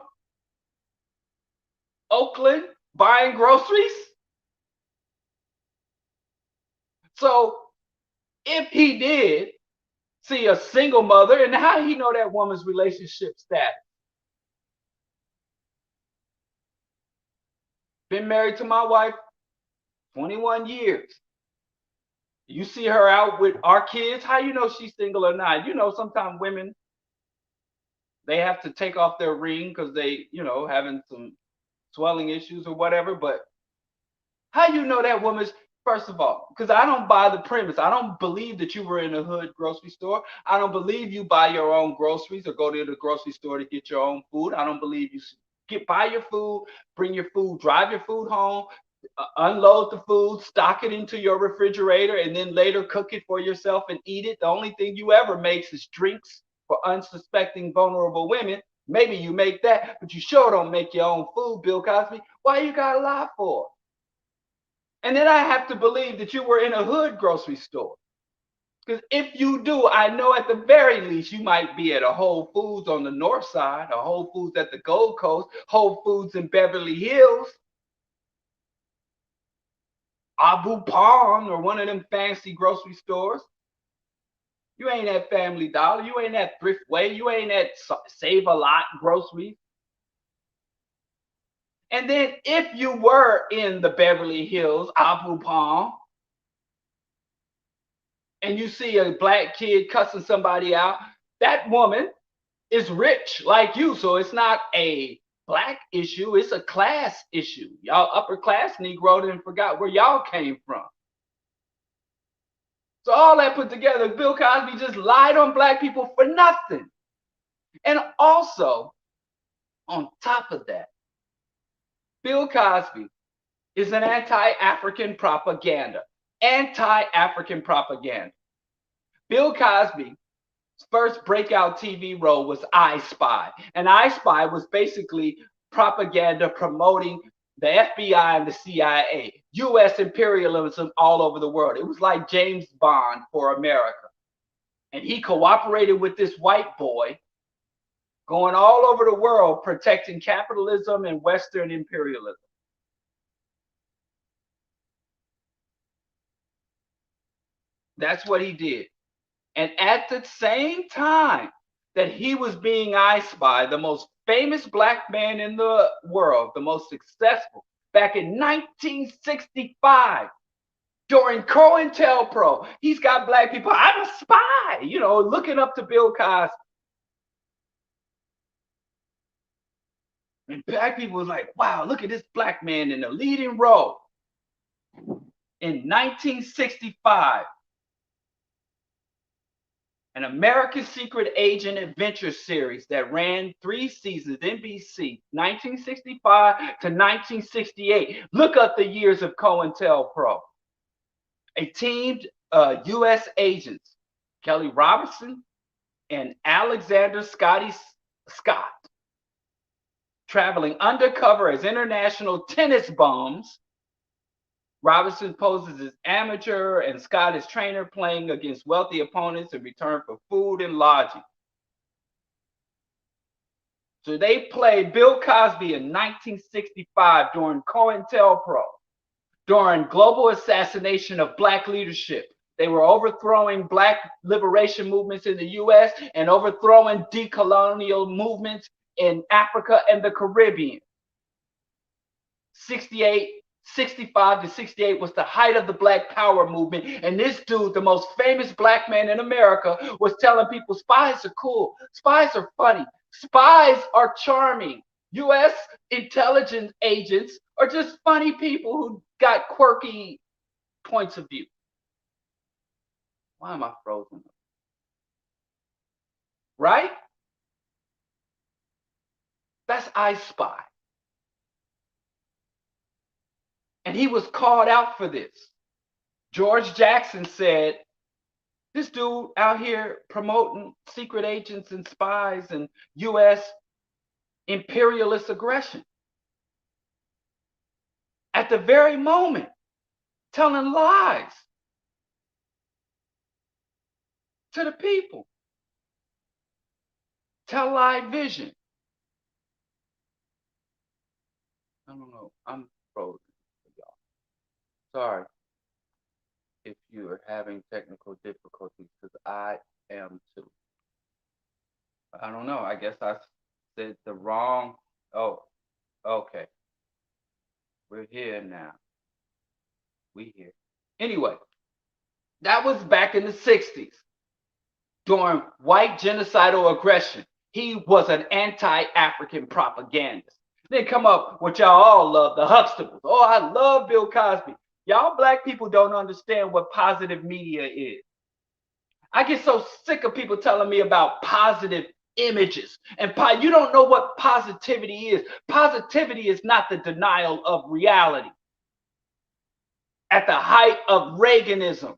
Oakland, buying groceries? So if he did see a single mother, and how he know that woman's relationship status? Been married to my wife 21 years. You see her out with our kids, how you know she's single or not? You know, sometimes women, they have to take off their ring because they, having some swelling issues or whatever. But how you know that woman's, first of all, because I don't buy the premise. I don't believe that you were in a hood grocery store. I don't believe you buy your own groceries or go to the grocery store to get your own food. I don't believe you buy your food, bring your food, drive your food home, unload the food, stock it into your refrigerator, and then later cook it for yourself and eat it. The only thing you ever make is drinks for unsuspecting vulnerable women. Maybe you make that, but you sure don't make your own food, Bill Cosby. Why you gotta lie for? And then I have to believe that you were in a hood grocery store. Because if you do, I know at the very least you might be at a Whole Foods on the north side, a Whole Foods at the Gold Coast, Whole Foods in Beverly Hills, Abu Palm, or one of them fancy grocery stores. You ain't at Family Dollar. You ain't at Thriftway. You ain't at Save a Lot groceries. And then if you were in the Beverly Hills, Abu Palm, and you see a black kid cussing somebody out, that woman is rich like you. So it's not a black issue, it's a class issue. Y'all upper class Negro didn't forgot where y'all came from. So all that put together, Bill Cosby just lied on black people for nothing. And also, on top of that, Bill Cosby is an anti-African propaganda. Anti-African propaganda. Bill Cosby's first breakout TV role was I Spy. And I Spy was basically propaganda promoting the FBI and the CIA, US imperialism all over the world. It was like James Bond for America. And he cooperated with this white boy going all over the world protecting capitalism and Western imperialism. That's what he did. And at the same time that he was being iced by the most famous black man in the world, the most successful, back in 1965, during COINTELPRO, he's got black people, I'm a spy, looking up to Bill Cosby. And black people was like, wow, look at this black man in the leading role. In 1965, an American Secret Agent Adventure series that ran 3 seasons, NBC, 1965 to 1968. Look up the years of COINTELPRO. A team of U.S. agents, Kelly Robertson and Alexander Scotty Scott, traveling undercover as international tennis bums. Robinson poses as amateur and Scott as trainer, playing against wealthy opponents in return for food and lodging. So they played Bill Cosby in 1965 during COINTELPRO, during global assassination of black leadership. They were overthrowing black liberation movements in the U.S. and overthrowing decolonial movements in Africa and the Caribbean. 65 to 68 was the height of the Black Power movement. And this dude, the most famous black man in America, was telling people spies are cool. Spies are funny. Spies are charming. U.S. intelligence agents are just funny people who got quirky points of view. Why am I frozen? Right? That's I Spy. And he was called out for this. George Jackson said, this dude out here promoting secret agents and spies and U.S. imperialist aggression. At the very moment, telling lies to the people. Tell lie vision. I don't know. I'm frozen. Sorry if you are having technical difficulties, because I am too. I don't know. I guess I said the wrong. Oh, okay. We're here now. We here. Anyway, that was back in the 60s during white genocidal aggression. He was an anti-African propagandist. Then come up what y'all all love, the Huxtables. Oh, I love Bill Cosby. Y'all black people don't understand what positive media is. I get so sick of people telling me about positive images. And you don't know what positivity is. Positivity is not the denial of reality. At the height of Reaganism,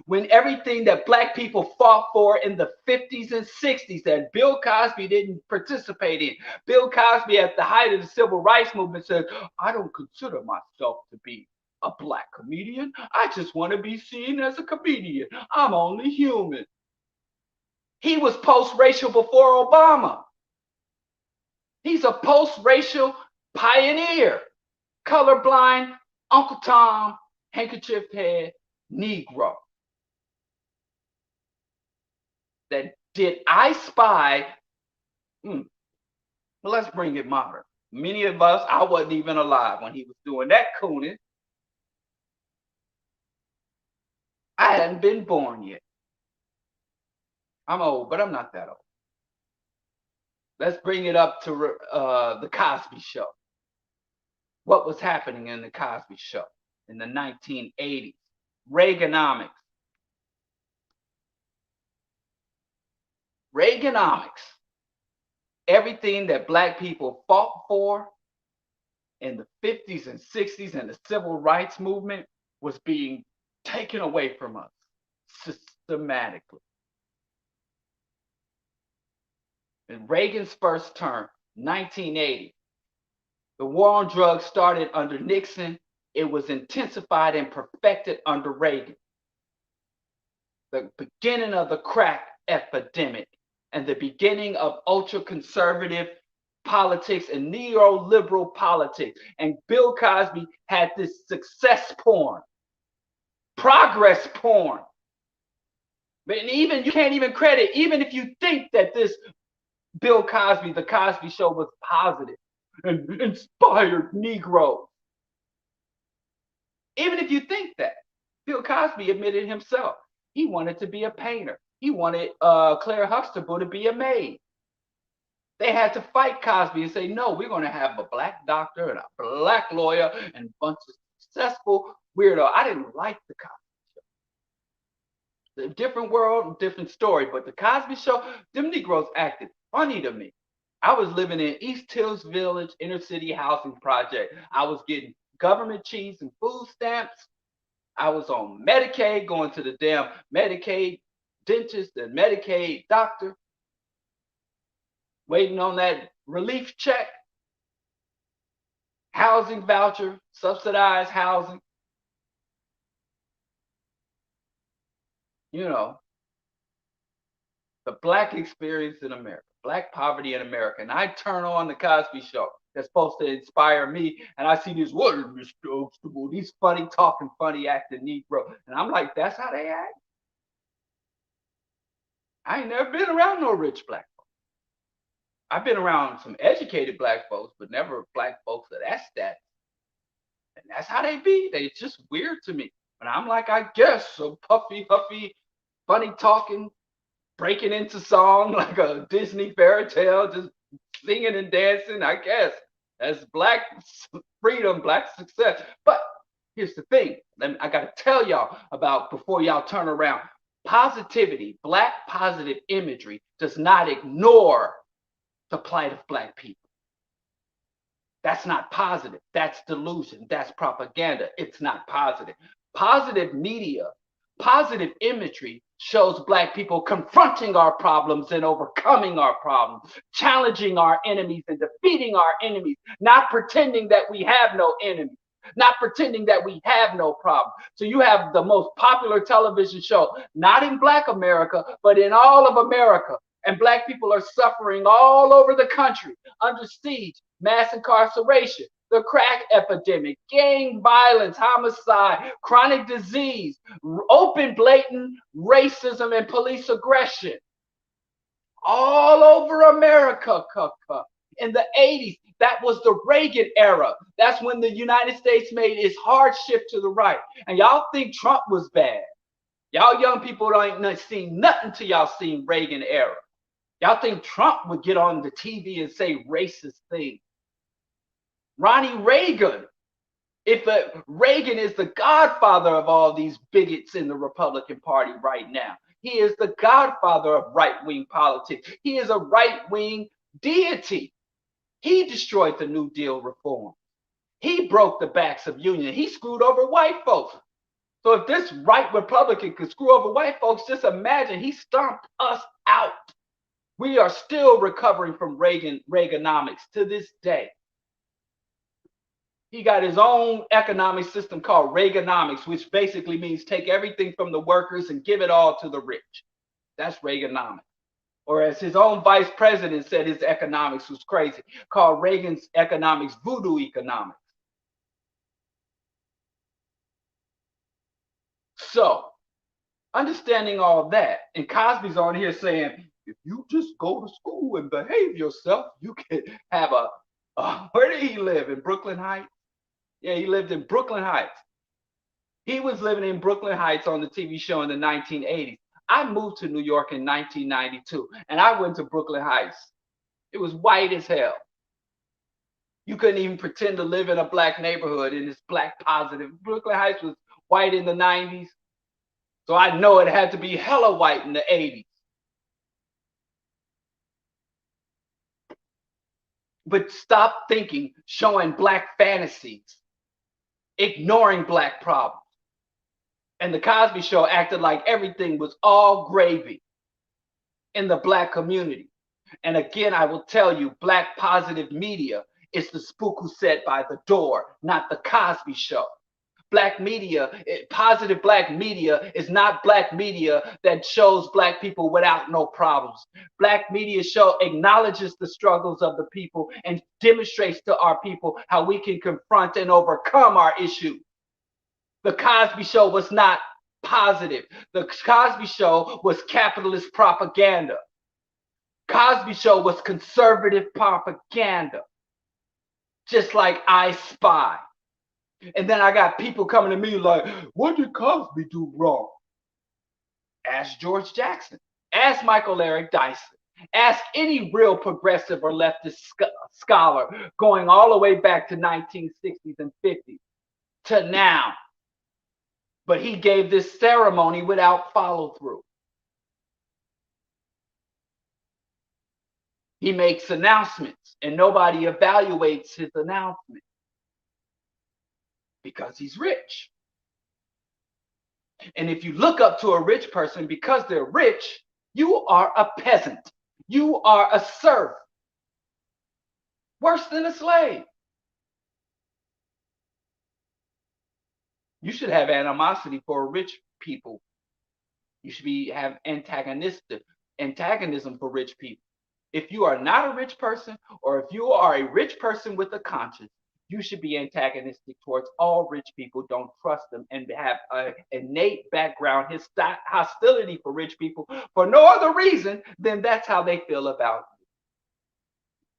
when everything that black people fought for in the 50s and 60s that Bill Cosby didn't participate in. Bill Cosby, at the height of the civil rights movement, said, I don't consider myself to be a black comedian. I just want to be seen as a comedian. I'm only human. He was post-racial before Obama. He's a post-racial pioneer. Colorblind, Uncle Tom, handkerchief head, Negro. That did I Spy? Well, let's bring it modern. Many of us, I wasn't even alive when he was doing that cooning. I hadn't been born yet. I'm old, but I'm not that old. Let's bring it up to the Cosby Show. What was happening in the Cosby Show in the 1980s? Reaganomics. Reaganomics. Everything that black people fought for in the 50s and 60s and the civil rights movement was being taken away from us systematically. In Reagan's first term, 1980, the war on drugs started under Nixon. It was intensified and perfected under Reagan. The beginning of the crack epidemic and the beginning of ultra-conservative politics and neoliberal politics. And Bill Cosby had this success porn, progress porn, But even you can't even credit, even if you think that this Bill Cosby, the Cosby Show was positive and inspired Negroes. Even if you think that, Bill Cosby admitted himself he wanted to be a painter. He wanted Claire Huxtable to be a maid. They had to fight Cosby and say, no, we're going to have a black doctor and a black lawyer and a bunch of successful weirdo. I didn't like the Cosby Show. A different world, different story. But the Cosby Show, them Negroes acted funny to me. I was living in East Hills Village, inner city housing project. I was getting government cheese and food stamps. I was on Medicaid, going to the damn Medicaid dentist and Medicaid doctor, waiting on that relief check, housing voucher, subsidized housing. You know, the black experience in America, black poverty in America. And I turn on the Cosby Show that's supposed to inspire me, and I see these, what is Mr. Huxtable, these funny talking, funny acting Negro. And I'm like, that's how they act? I ain't never been around no rich black folks. I've been around some educated black folks, but never black folks of that status. And that's how they be. They just weird to me. And I'm like, I guess, so puffy, huffy, funny talking, breaking into song like a Disney fairy tale, just singing and dancing, I guess. That's black freedom, black success. But here's the thing. I got to tell y'all about before y'all turn around. Positivity, black positive imagery does not ignore the plight of black people. That's not positive. That's delusion. That's propaganda. It's not positive. Positive media, positive imagery shows black people confronting our problems and overcoming our problems, challenging our enemies and defeating our enemies, not pretending that we have no enemies, not pretending that we have no problem. So you have the most popular television show, not in Black America, but in all of America. And black people are suffering all over the country under siege, mass incarceration, the crack epidemic, gang violence, homicide, chronic disease, open, blatant racism and police aggression. All over America. In the 80s, that was the Reagan era. That's when the United States made its hard shift to the right. And y'all think Trump was bad. Y'all young people ain't seen nothing till y'all seen Reagan era. Y'all think Trump would get on the TV and say racist things. Ronnie Reagan. Reagan is the godfather of all these bigots in the Republican Party right now. He is the godfather of right-wing politics. He is a right-wing deity. He destroyed the New Deal reform. He broke the backs of union. He screwed over white folks. So if this right Republican could screw over white folks, just imagine he stomped us out. We are still recovering from Reaganomics to this day. He got his own economic system called Reaganomics, which basically means take everything from the workers and give it all to the rich. That's Reaganomics. Or as his own vice president said, his economics was crazy, called Reagan's economics voodoo economics. So, understanding all that, and Cosby's on here saying, if you just go to school and behave yourself, you can have where did he live? In Brooklyn Heights? Yeah, he lived in Brooklyn Heights. He was living in Brooklyn Heights on the TV show in the 1980s. I moved to New York in 1992, and I went to Brooklyn Heights. It was white as hell. You couldn't even pretend to live in a black neighborhood in this black positive. Brooklyn Heights was white in the 90s. So I know it had to be hella white in the 80s. But stop thinking, showing black fantasies, ignoring black problems. And the Cosby Show acted like everything was all gravy in the black community. And again, I will tell you, black positive media is the spook who sat by the door, not the Cosby Show. Black media, positive black media is not black media that shows black people without no problems. Black media show acknowledges the struggles of the people and demonstrates to our people how we can confront and overcome our issues. The Cosby Show was not positive. The Cosby Show was capitalist propaganda. Cosby Show was conservative propaganda, just like I Spy. And then I got people coming to me like, what did Cosby do wrong? Ask George Jackson. Ask Michael Eric Dyson. Ask any real progressive or leftist scholar going all the way back to 1960s and 50s to now. But he gave this ceremony without follow through. He makes announcements and nobody evaluates his announcement because he's rich. And if you look up to a rich person because they're rich, you are a peasant. You are a serf. Worse than a slave. You should have animosity for rich people. You should have antagonism for rich people. If you are not a rich person, or if you are a rich person with a conscience, you should be antagonistic towards all rich people. Don't trust them and have an innate background hostility for rich people for no other reason than that's how they feel about you.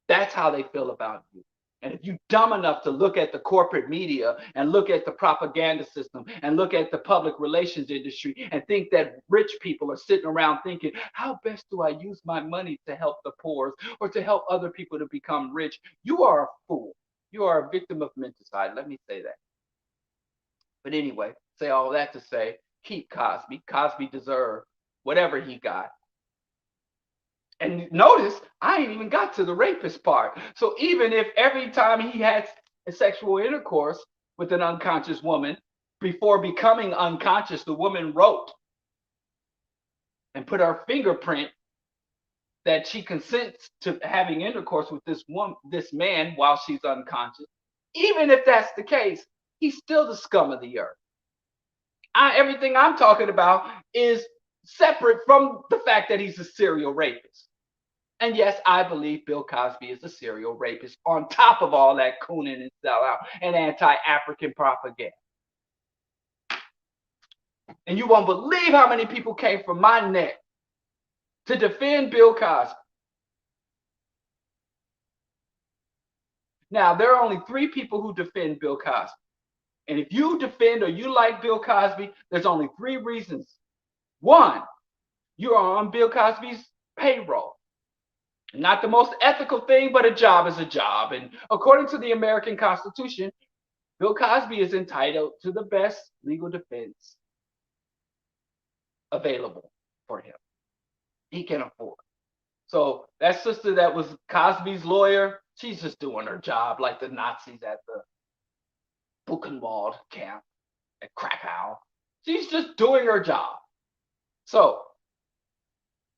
That's how they feel about you. And if you're dumb enough to look at the corporate media and look at the propaganda system and look at the public relations industry and think that rich people are sitting around thinking, how best do I use my money to help the poor or to help other people to become rich? You are a fool. You are a victim of menticide. Let me say that. But anyway, say all that to say, keep Cosby. Cosby deserved whatever he got. And notice, I ain't even got to the rapist part. So even if every time he had sexual intercourse with an unconscious woman, before becoming unconscious, the woman wrote and put her fingerprint that she consents to having intercourse with this man while she's unconscious. Even if that's the case, he's still the scum of the earth. Everything I'm talking about is separate from the fact that he's a serial rapist. And yes, I believe Bill Cosby is a serial rapist on top of all that cooning and sellout and anti-African propaganda. And you won't believe how many people came from my neck to defend Bill Cosby. Now, there are only 3 people who defend Bill Cosby. And if you defend or you like Bill Cosby, there's only 3 reasons. 1, you are on Bill Cosby's payroll. Not the most ethical thing, but a job is a job. And according to the American Constitution, Bill Cosby is entitled to the best legal defense available for him. He can afford. So that sister that was Cosby's lawyer, she's just doing her job like the Nazis at the Buchenwald camp at Krakow. She's just doing her job. So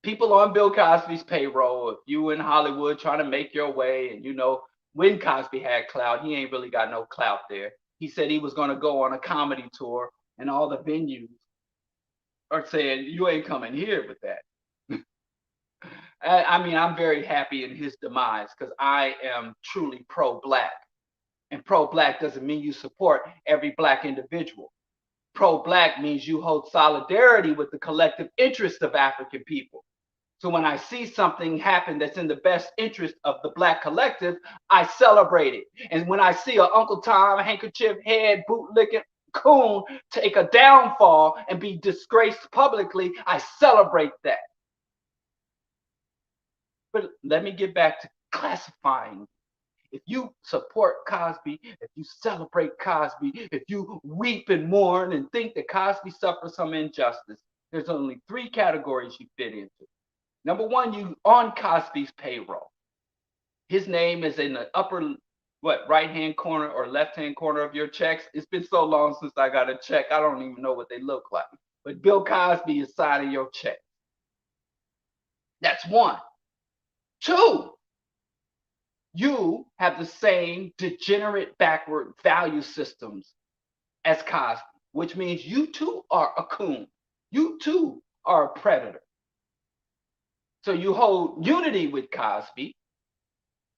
people on Bill Cosby's payroll, if you in Hollywood trying to make your way, and you know, when Cosby had clout, he ain't really got no clout there. He said he was going to go on a comedy tour, and all the venues are saying, you ain't coming here with that. I mean, I'm very happy in his demise because I am truly pro-Black. And pro-Black doesn't mean you support every Black individual. Pro-Black means you hold solidarity with the collective interest of African people. So when I see something happen that's in the best interest of the Black collective, I celebrate it. And when I see an Uncle Tom handkerchief head bootlicking coon take a downfall and be disgraced publicly, I celebrate that. But let me get back to classifying. If you support Cosby, if you celebrate Cosby, if you weep and mourn and think that Cosby suffered some injustice, there's only 3 categories you fit into. Number 1, you on Cosby's payroll. His name is in the upper, right-hand corner or left-hand corner of your checks. It's been so long since I got a check, I don't even know what they look like. But Bill Cosby is signing your check. That's 1. 2, you have the same degenerate backward value systems as Cosby, which means you too are a coon. You too are a predator. So you hold unity with Cosby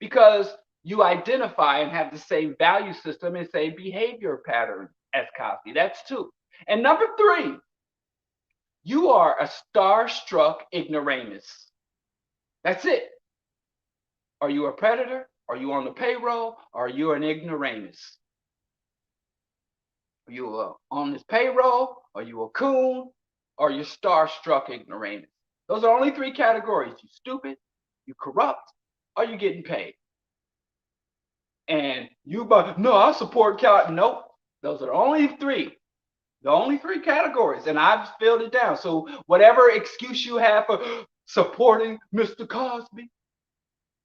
because you identify and have the same value system and same behavior pattern as Cosby. That's 2. And number 3, You are a starstruck ignoramus. That's it. Are you a predator? Are you on the payroll? Or are you an ignoramus? Are you on this payroll? Are you a coon? Or are you starstruck ignoramus? Those are only three categories. You stupid, you corrupt, or you getting paid. And you, but no, I support Cal. Nope. Those are the only three. The only three categories. And I've filled it down. So whatever excuse you have for supporting Mr. Cosby.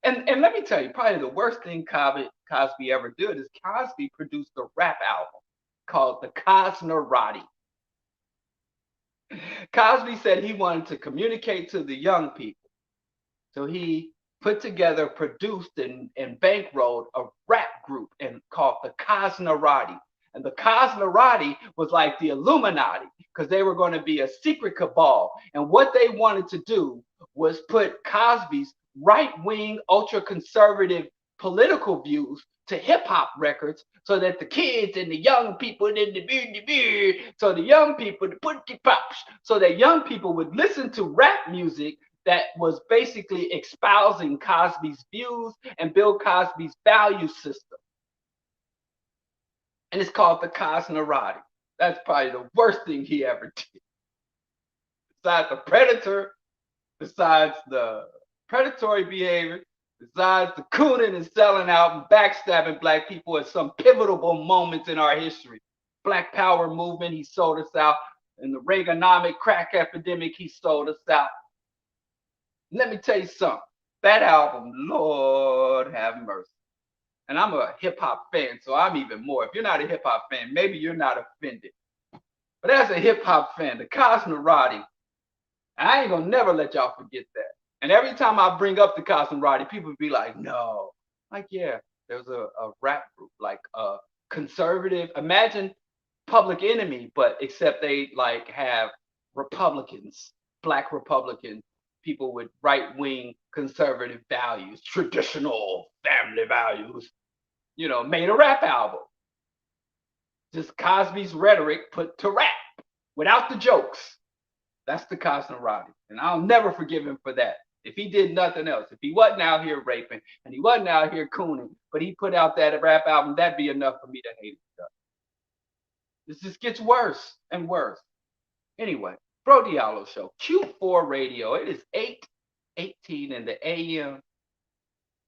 And let me tell you, probably the worst thing Cosby ever did is Cosby produced a rap album called the Cosmorati. Cosby said he wanted to communicate to the young people. So he put together, produced, and bankrolled a rap group and called the Cosmorati. And the Cosmorati was like the Illuminati because they were going to be a secret cabal. And what they wanted to do was put Cosby's right-wing, ultra-conservative political views to hip-hop records so that the kids and the young people in the beard, so the young people, the putty pops, so that young people would listen to rap music that was basically espousing Cosby's views and Bill Cosby's value system. And it's called the Cosmorati. That's probably the worst thing he ever did. Besides the predator, besides the predatory behavior, besides the cooning and selling out and backstabbing black people at some pivotal moments in our history. Black Power movement, he sold us out. In the Reaganomic crack epidemic, he sold us out. Let me tell you something. That album, Lord have mercy. And I'm a hip hop fan, so I'm even more. If you're not a hip hop fan, maybe you're not offended. But as a hip hop fan, the Cosmorati, I ain't gonna never let y'all forget that. And every time I bring up the Cosmorati, people be like, no. Like, yeah, there's a rap group, like a conservative. Imagine Public Enemy, but except they like have Republicans, black Republicans, people with right-wing conservative values, traditional family values, made a rap album. Just Cosby's rhetoric put to rap without the jokes. That's the Cosmorati. And I'll never forgive him for that. If he did nothing else, if he wasn't out here raping and he wasn't out here cooning, but he put out that rap album, that'd be enough for me to hate him. This just gets worse and worse. Anyway, BroDiallo Show, Q4 Radio. It is 8:18 in the a.m.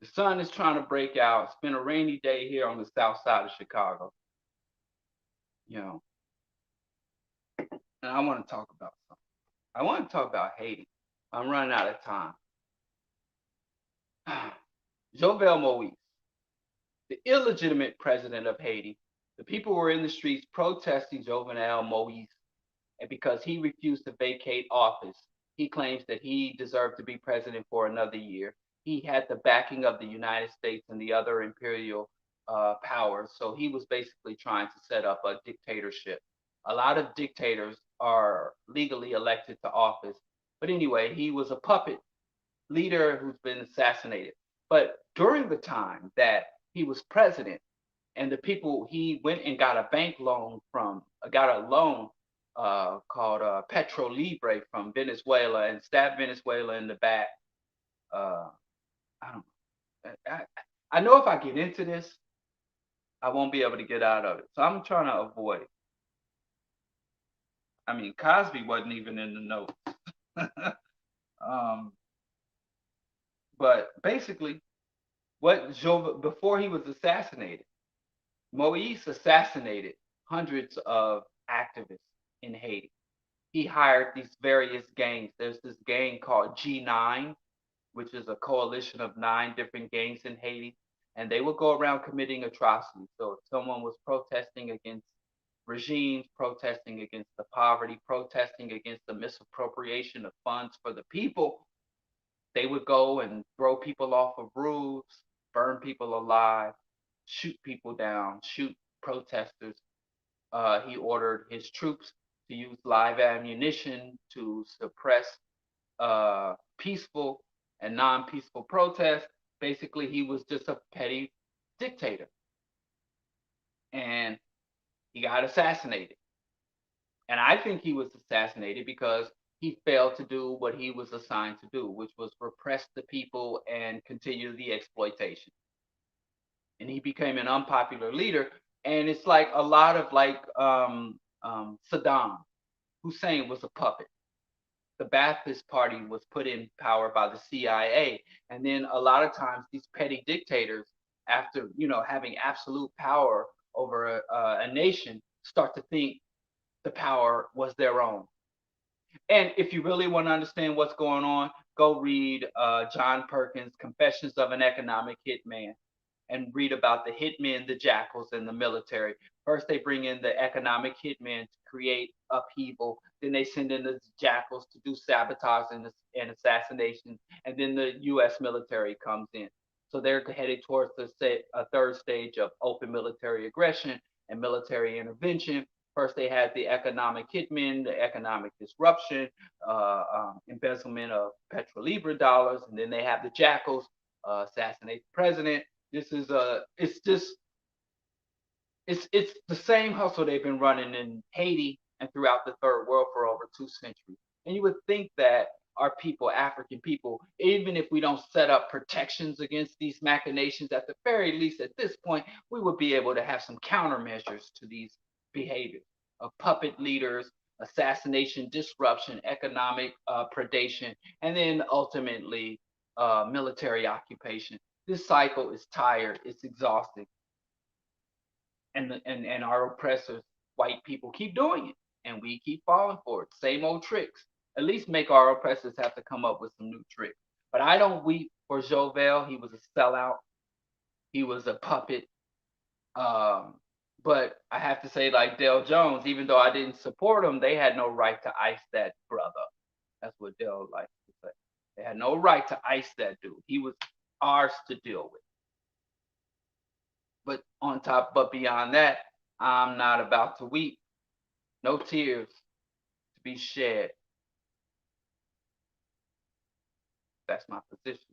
The sun is trying to break out. It's been a rainy day here on the south side of Chicago. And I want to talk about something. I want to talk about Haiti. I'm running out of time. Jovenel Moïse, the illegitimate president of Haiti. The people were in the streets protesting Jovenel Moïse, and because he refused to vacate office, he claims that he deserved to be president for another year. He had the backing of the United States and the other imperial powers, so he was basically trying to set up a dictatorship. A lot of dictators are legally elected to office, but anyway, he was a puppet leader who's been assassinated. But during the time that he was president, and the people, he went and got a bank loan got a loan called Petro Libre from Venezuela and stabbed Venezuela in the back. I don't know. I know if I get into this, I won't be able to get out of it. So I'm trying to avoid it. I mean, Cosby wasn't even in the notes. But basically, before he was assassinated, Moïse assassinated hundreds of activists in Haiti. He hired these various gangs. There's this gang called G9, which is a coalition of 9 different gangs in Haiti, and they would go around committing atrocities. So if someone was protesting against regimes, protesting against the poverty, protesting against the misappropriation of funds for the people, they would go and throw people off of roofs, burn people alive, shoot people down, shoot protesters. He ordered his troops to use live ammunition to suppress peaceful and non-peaceful protests. Basically, he was just a petty dictator. And he got assassinated. And I think he was assassinated because he failed to do what he was assigned to do, which was repress the people and continue the exploitation. And he became an unpopular leader. And it's like a lot of like Saddam Hussein was a puppet. The Ba'athist Party was put in power by the CIA, and then a lot of times these petty dictators, after having absolute power over a nation, start to think the power was their own. And if you really want to understand what's going on, go read John Perkins' Confessions of an Economic Hitman and read about the hitmen, the jackals, and the military. First, they bring in the economic hitmen to create upheaval. Then they send in the jackals to do sabotage and assassination. And then the U.S. military comes in. So they're headed towards a third stage of open military aggression and military intervention. First, they had the economic hitmen, the economic disruption, embezzlement of petrolibre dollars, and then they have the jackals, assassinate the president. This is it's the same hustle they've been running in Haiti and throughout the third world for over 2 centuries. And you would think that our people, African people, even if we don't set up protections against these machinations, at the very least at this point, we would be able to have some countermeasures to these behaviors of puppet leaders, assassination, disruption, economic predation, and then ultimately military occupation. This cycle is tired, it's exhausting, and our oppressors, white people, keep doing it, and we keep falling for it. Same old tricks. At least make our oppressors have to come up with some new tricks. But I don't weep for Jovel. He was a sellout. He was a puppet. But I have to say, like Dale Jones, even though I didn't support him, they had no right to ice that brother. That's what Dale likes to say. They had no right to ice that dude. He was ours to deal with. But beyond that, I'm not about to weep. No tears to be shed. That's my position.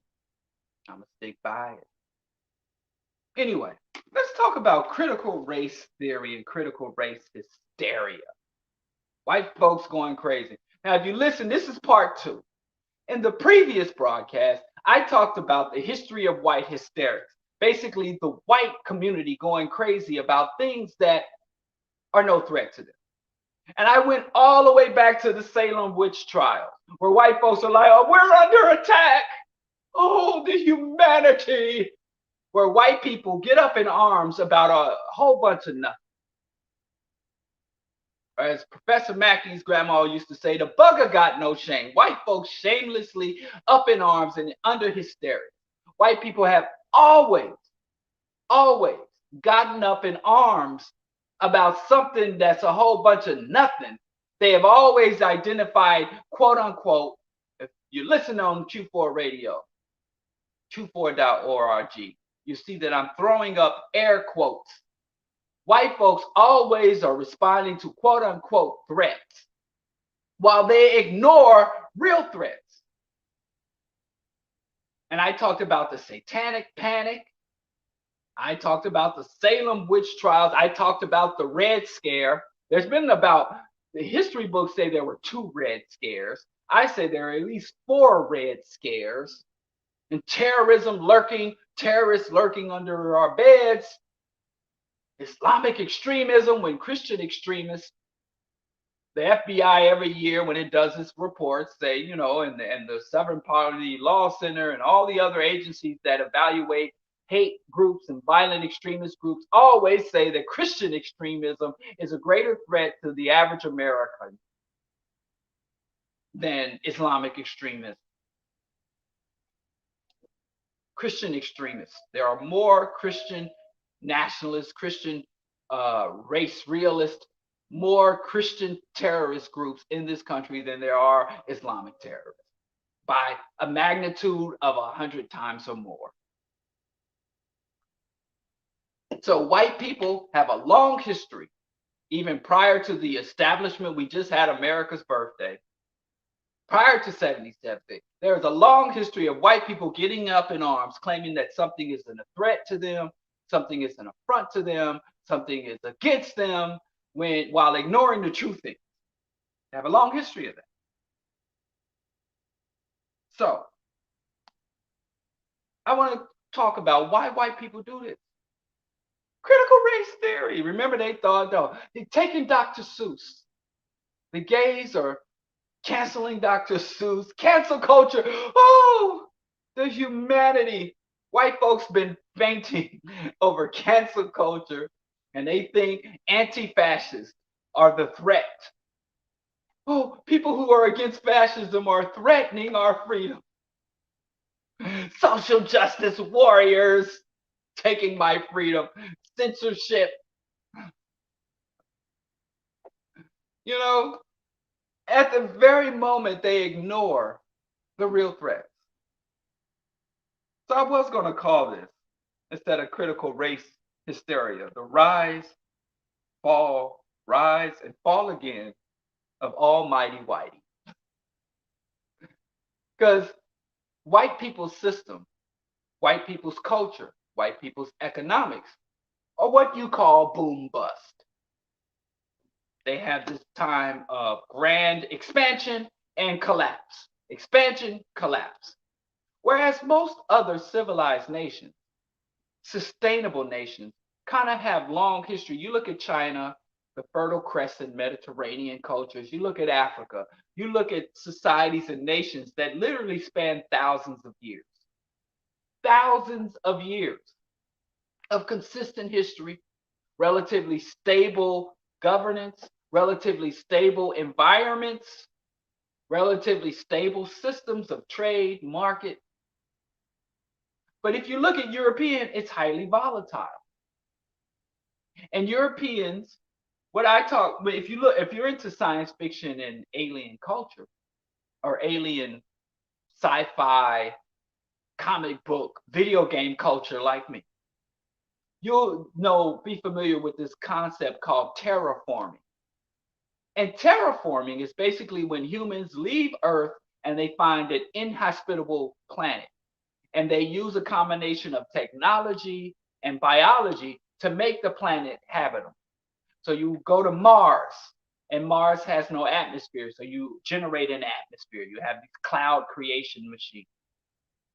I'm going to stick by it. Anyway, let's talk about critical race theory and critical race hysteria. White folks going crazy. Now, if you listen, this is part 2. In the previous broadcast, I talked about the history of white hysterics. Basically, the white community going crazy about things that are no threat to them. And I went all the way back to the Salem witch trials, where white folks are like, oh, we're under attack. Oh, the humanity. Where white people get up in arms about a whole bunch of nothing. As Professor Mackey's grandma used to say, the bugger got no shame. White folks shamelessly up in arms and under hysteria. White people have always gotten up in arms about something that's a whole bunch of nothing. They have always identified, quote unquote, if you listen on Q4 radio, q4.org, you see that I'm throwing up air quotes. White folks always are responding to quote unquote threats while they ignore real threats. And I talked about the satanic panic. I talked about the Salem witch trials. I talked about the Red Scare. There's been the history books say there were 2 Red Scares. I say there are at least 4 Red Scares. And terrorists lurking under our beds. Islamic extremism, when Christian extremists, the FBI every year when it does its reports say, and the Southern Poverty Law Center and all the other agencies that evaluate hate groups and violent extremist groups always say that Christian extremism is a greater threat to the average American than Islamic extremism. Christian extremists. There are more Christian nationalists, Christian race realists, more Christian terrorist groups in this country than there are Islamic terrorists, by a magnitude of 100 times or more. So white people have a long history, even prior to the establishment. We just had America's birthday. Prior to 77, there is a long history of white people getting up in arms, claiming that something is a threat to them, something is an affront to them, something is against them, while ignoring the true things. They have a long history of that. So I want to talk about why white people do this. Critical race theory. Remember, they thought, no, they're taking Dr. Seuss. The gays are canceling Dr. Seuss. Cancel culture. Oh, the humanity. White folks been fainting over cancel culture, and they think anti-fascists are the threat. Oh, people who are against fascism are threatening our freedom. Social justice warriors taking my freedom. Censorship. You know, at the very moment they ignore the real threats. So I was going to call this, instead of critical race hysteria, the rise, rise, and fall again of almighty whitey. Because white people's system, white people's culture, white people's economics are what you call boom bust. They have this time of grand expansion and collapse. Expansion, collapse. Whereas most other civilized nations, sustainable nations, kind of have long history. You look at China, the Fertile Crescent, Mediterranean cultures. You look at Africa. You look at societies and nations that literally span thousands of years. Thousands of years of consistent history, relatively stable governance, relatively stable environments, relatively stable systems of trade, market. But if you look at European, it's highly volatile. And Europeans, if you're into science fiction and alien culture or alien sci-fi, comic book, video game culture like me, you'll be familiar with this concept called terraforming. And terraforming is basically when humans leave Earth and they find an inhospitable planet. And they use a combination of technology and biology to make the planet habitable. So you go to Mars, and Mars has no atmosphere. So you generate an atmosphere. You have these cloud creation machines.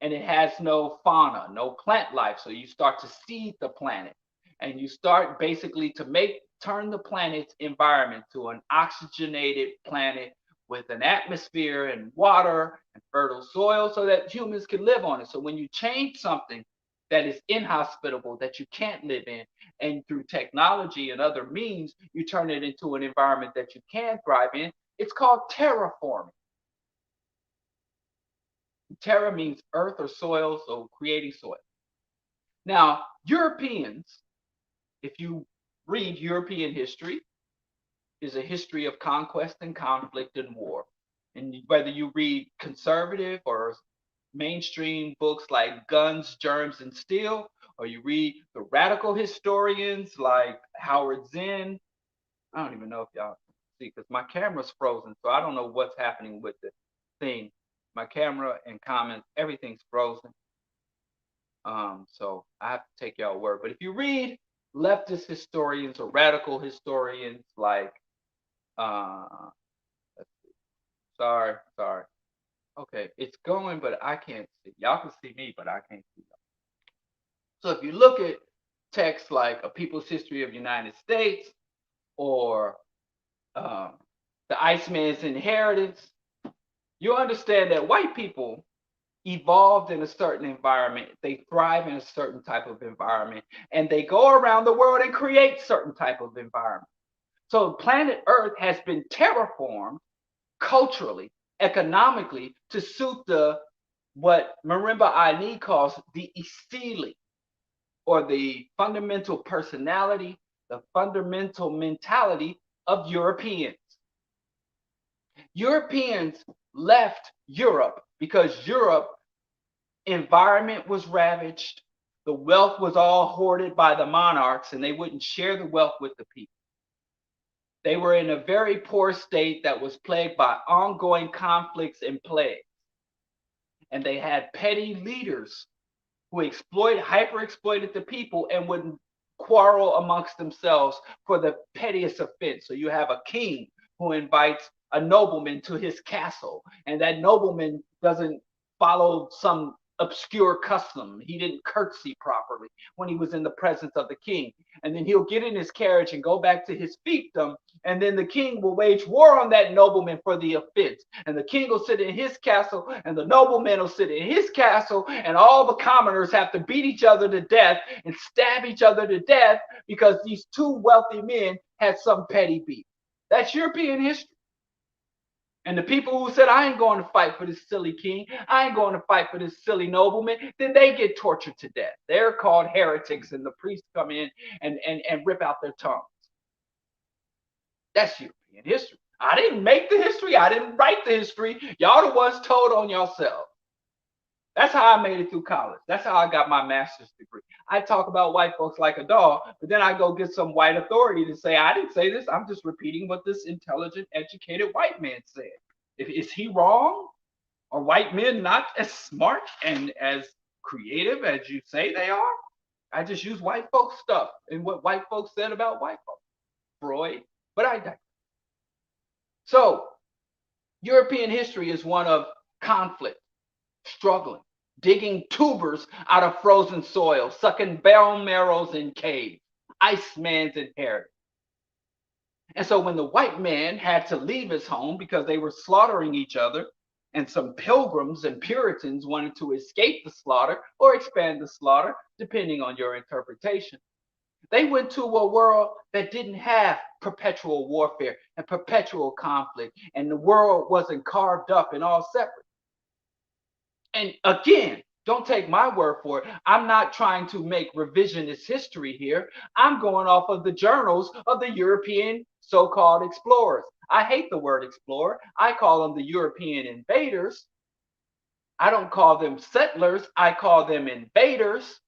And it has no fauna, no plant life. So you start to seed the planet. And you start basically to turn the planet's environment to an oxygenated planet with an atmosphere and water and fertile soil so that humans can live on it. So when you change something that is inhospitable, that you can't live in, and through technology and other means, you turn it into an environment that you can thrive in, it's called terraforming. Terra means earth or soil, so creating soil. Now, Europeans, if you read European history, is a history of conquest and conflict and war. And whether you read conservative or mainstream books like Guns, Germs, and Steel, or you read the radical historians like Howard Zinn, I don't even know if y'all see, because my camera's frozen, so I don't know what's happening with the thing. My camera and comments, everything's frozen. So I have to take y'all word. But if you read leftist historians or radical historians like sorry. Okay, it's going, but I can't see. Y'all can see me, but I can't see y'all. So if you look at texts like A People's History of the United States or The Iceman's Inheritance, you understand that white people evolved in a certain environment. They thrive in a certain type of environment, and they go around the world and create certain type of environment. So planet Earth has been terraformed culturally, economically, to suit what Marimba Ani calls the Isili, or the fundamental personality, the fundamental mentality of Europeans. Europeans left Europe because Europe environment was ravaged, the wealth was all hoarded by the monarchs, and they wouldn't share the wealth with the people. They were in a very poor state that was plagued by ongoing conflicts and plagues. And they had petty leaders who hyper-exploited the people and would quarrel amongst themselves for the pettiest offense. So you have a king who invites a nobleman to his castle, and that nobleman doesn't followed some obscure custom. He didn't curtsy properly when he was in the presence of the king. And then he'll get in his carriage and go back to his fiefdom. And then the king will wage war on that nobleman for the offense. And the king will sit in his castle, and the nobleman will sit in his castle, and all the commoners have to beat each other to death and stab each other to death because these two wealthy men had some petty beef. That's European history. And the people who said, I ain't going to fight for this silly king, I ain't going to fight for this silly nobleman, then they get tortured to death. They're called heretics, and the priests come in and rip out their tongues. That's European history. I didn't make the history. I didn't write the history. Y'all the ones told on yourselves. That's how I made it through college. That's how I got my master's degree. I talk about white folks like a dog, but then I go get some white authority to say, I didn't say this. I'm just repeating what this intelligent, educated white man said. Is he wrong? Are white men not as smart and as creative as you say they are? I just use white folks stuff and what white folks said about white folks. Freud, but I digress. So European history is one of conflict, struggling, digging tubers out of frozen soil, sucking bone marrows in caves, Iceman's inheritance. And so when the white man had to leave his home because they were slaughtering each other, and some pilgrims and Puritans wanted to escape the slaughter or expand the slaughter, depending on your interpretation, they went to a world that didn't have perpetual warfare and perpetual conflict, and the world wasn't carved up and all separate. And again, don't take my word for it. I'm not trying to make revisionist history here. I'm going off of the journals of the European so-called explorers. I hate the word explorer. I call them the European invaders. I don't call them settlers. I call them invaders.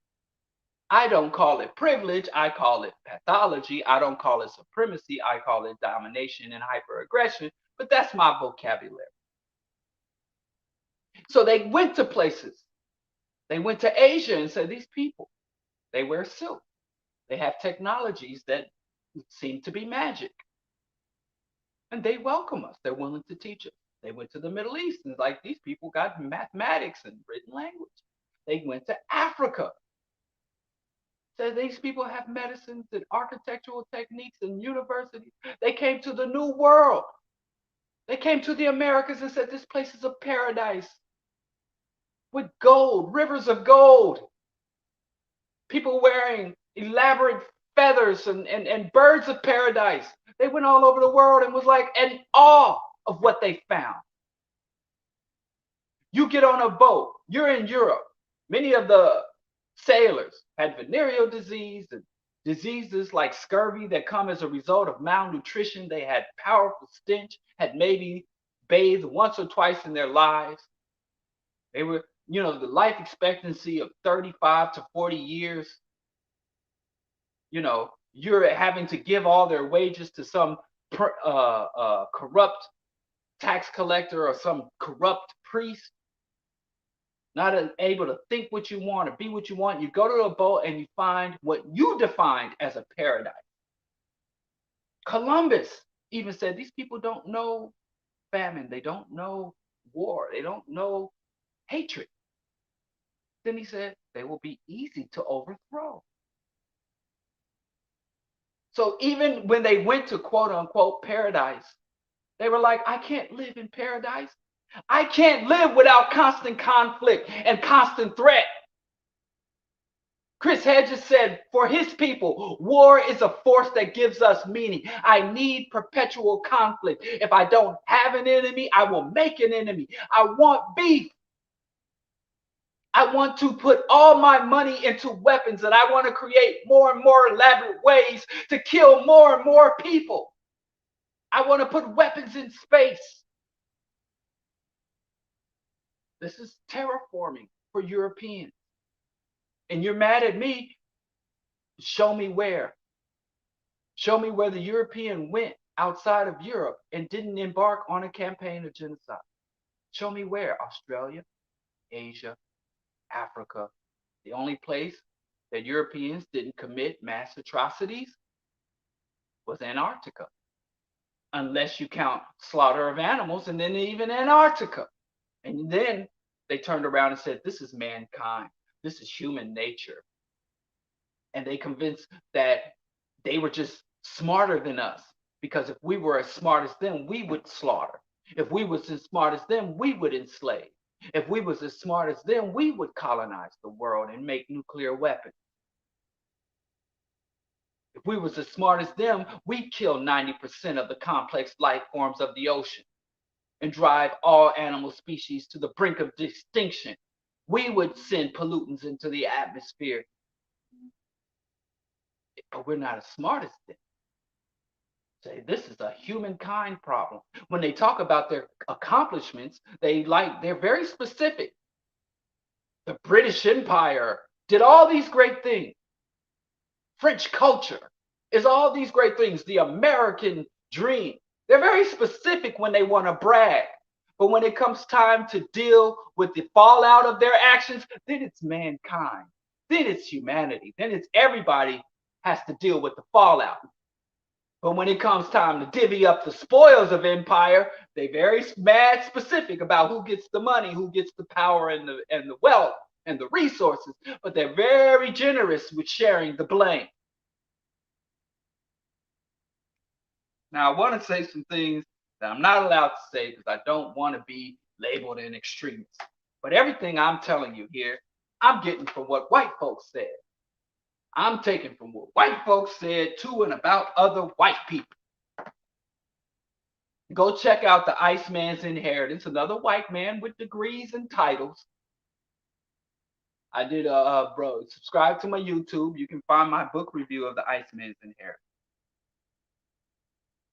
I don't call it privilege. I call it pathology. I don't call it supremacy. I call it domination and hyperaggression. But that's my vocabulary. So they went to places. They went to Asia and said, these people, they wear silk. They have technologies that seem to be magic. And they welcome us. They're willing to teach us. They went to the Middle East and like, these people got mathematics and written language. They went to Africa. Said these people have medicines and architectural techniques and universities. They came to the New World. They came to the Americas and said, this place is a paradise with gold, rivers of gold. People wearing elaborate feathers and birds of paradise. They went all over the world and was like in awe of what they found. You get on a boat, you're in Europe. Many of the sailors had venereal disease and diseases like scurvy that come as a result of malnutrition. They had powerful stench, had maybe bathed once or twice in their lives. They were, the life expectancy of 35 to 40 years. You're having to give all their wages to some corrupt tax collector or some corrupt priest, not able to think what you want or be what you want. You go to a boat and you find what you defined as a paradise. Columbus even said these people don't know famine. They don't know war. They don't know hatred. Then he said they will be easy to overthrow. So even when they went to quote unquote paradise, they were like, I can't live in paradise. I can't live without constant conflict and constant threat. Chris Hedges said, for his people, war is a force that gives us meaning. I need perpetual conflict. If I don't have an enemy, I will make an enemy. I want beef. I want to put all my money into weapons, and I want to create more and more elaborate ways to kill more and more people. I want to put weapons in space. This is terraforming for Europeans. And you're mad at me? Show me where. Show me where the European went outside of Europe and didn't embark on a campaign of genocide. Show me where. Australia, Asia, Africa. The only place that Europeans didn't commit mass atrocities was Antarctica. Unless you count slaughter of animals, and then even Antarctica. And then they turned around and said, this is mankind. This is human nature. And they convinced that they were just smarter than us, because if we were as smart as them, we would slaughter. If we was as smart as them, we would enslave. If we was as smart as them, we would colonize the world and make nuclear weapons. If we was as smart as them, we'd kill 90% of the complex life forms of the ocean and drive all animal species to the brink of extinction. We would send pollutants into the atmosphere, but we're not as smart as them. Say this is a humankind problem. When they talk about their accomplishments, they're very specific. The British Empire did all these great things. French culture is all these great things. The American dream. They're very specific when they want to brag. But when it comes time to deal with the fallout of their actions, then it's mankind. Then it's humanity. Then it's everybody has to deal with the fallout. But when it comes time to divvy up the spoils of empire, they're very mad specific about who gets the money, who gets the power and the wealth and the resources. But they're very generous with sharing the blame. Now, I want to say some things that I'm not allowed to say because I don't want to be labeled an extremist. But everything I'm telling you here, I'm getting from what white folks said. I'm taking from what white folks said to and about other white people. Go check out The Iceman's Inheritance, another white man with degrees and titles. I did subscribe to my YouTube. You can find my book review of The Iceman's Inheritance.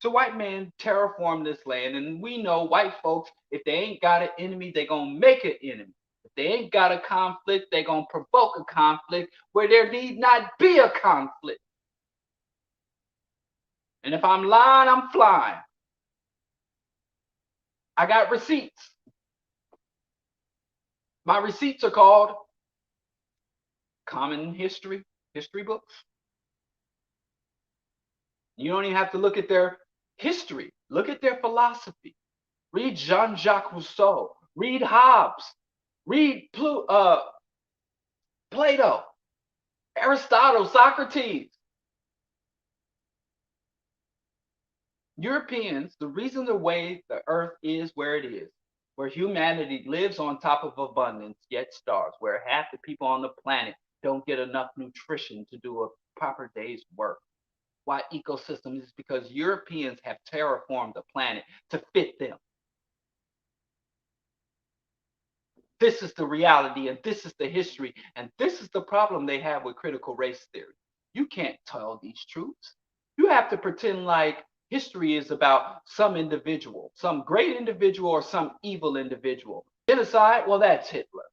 So white men terraform this land, and we know white folks, if they ain't got an enemy, they gonna make an enemy. If they ain't got a conflict, they gonna provoke a conflict where there need not be a conflict. And if I'm lying, I'm flying. I got receipts. My receipts are called common history books. You don't even have to look at their history. Look at their philosophy. Read Jean-Jacques Rousseau. Read Hobbes. Read Plato, Aristotle, Socrates. Europeans, the reason the way the earth is where it is, where humanity lives on top of abundance yet starves, where half the people on the planet don't get enough nutrition to do a proper day's work. Why ecosystem is because Europeans have terraformed the planet to fit them. This is the reality, and this is the history, and this is the problem they have with critical race theory. You can't tell these truths. You have to pretend like history is about some individual, some great individual or some evil individual. Genocide, well, that's Hitler.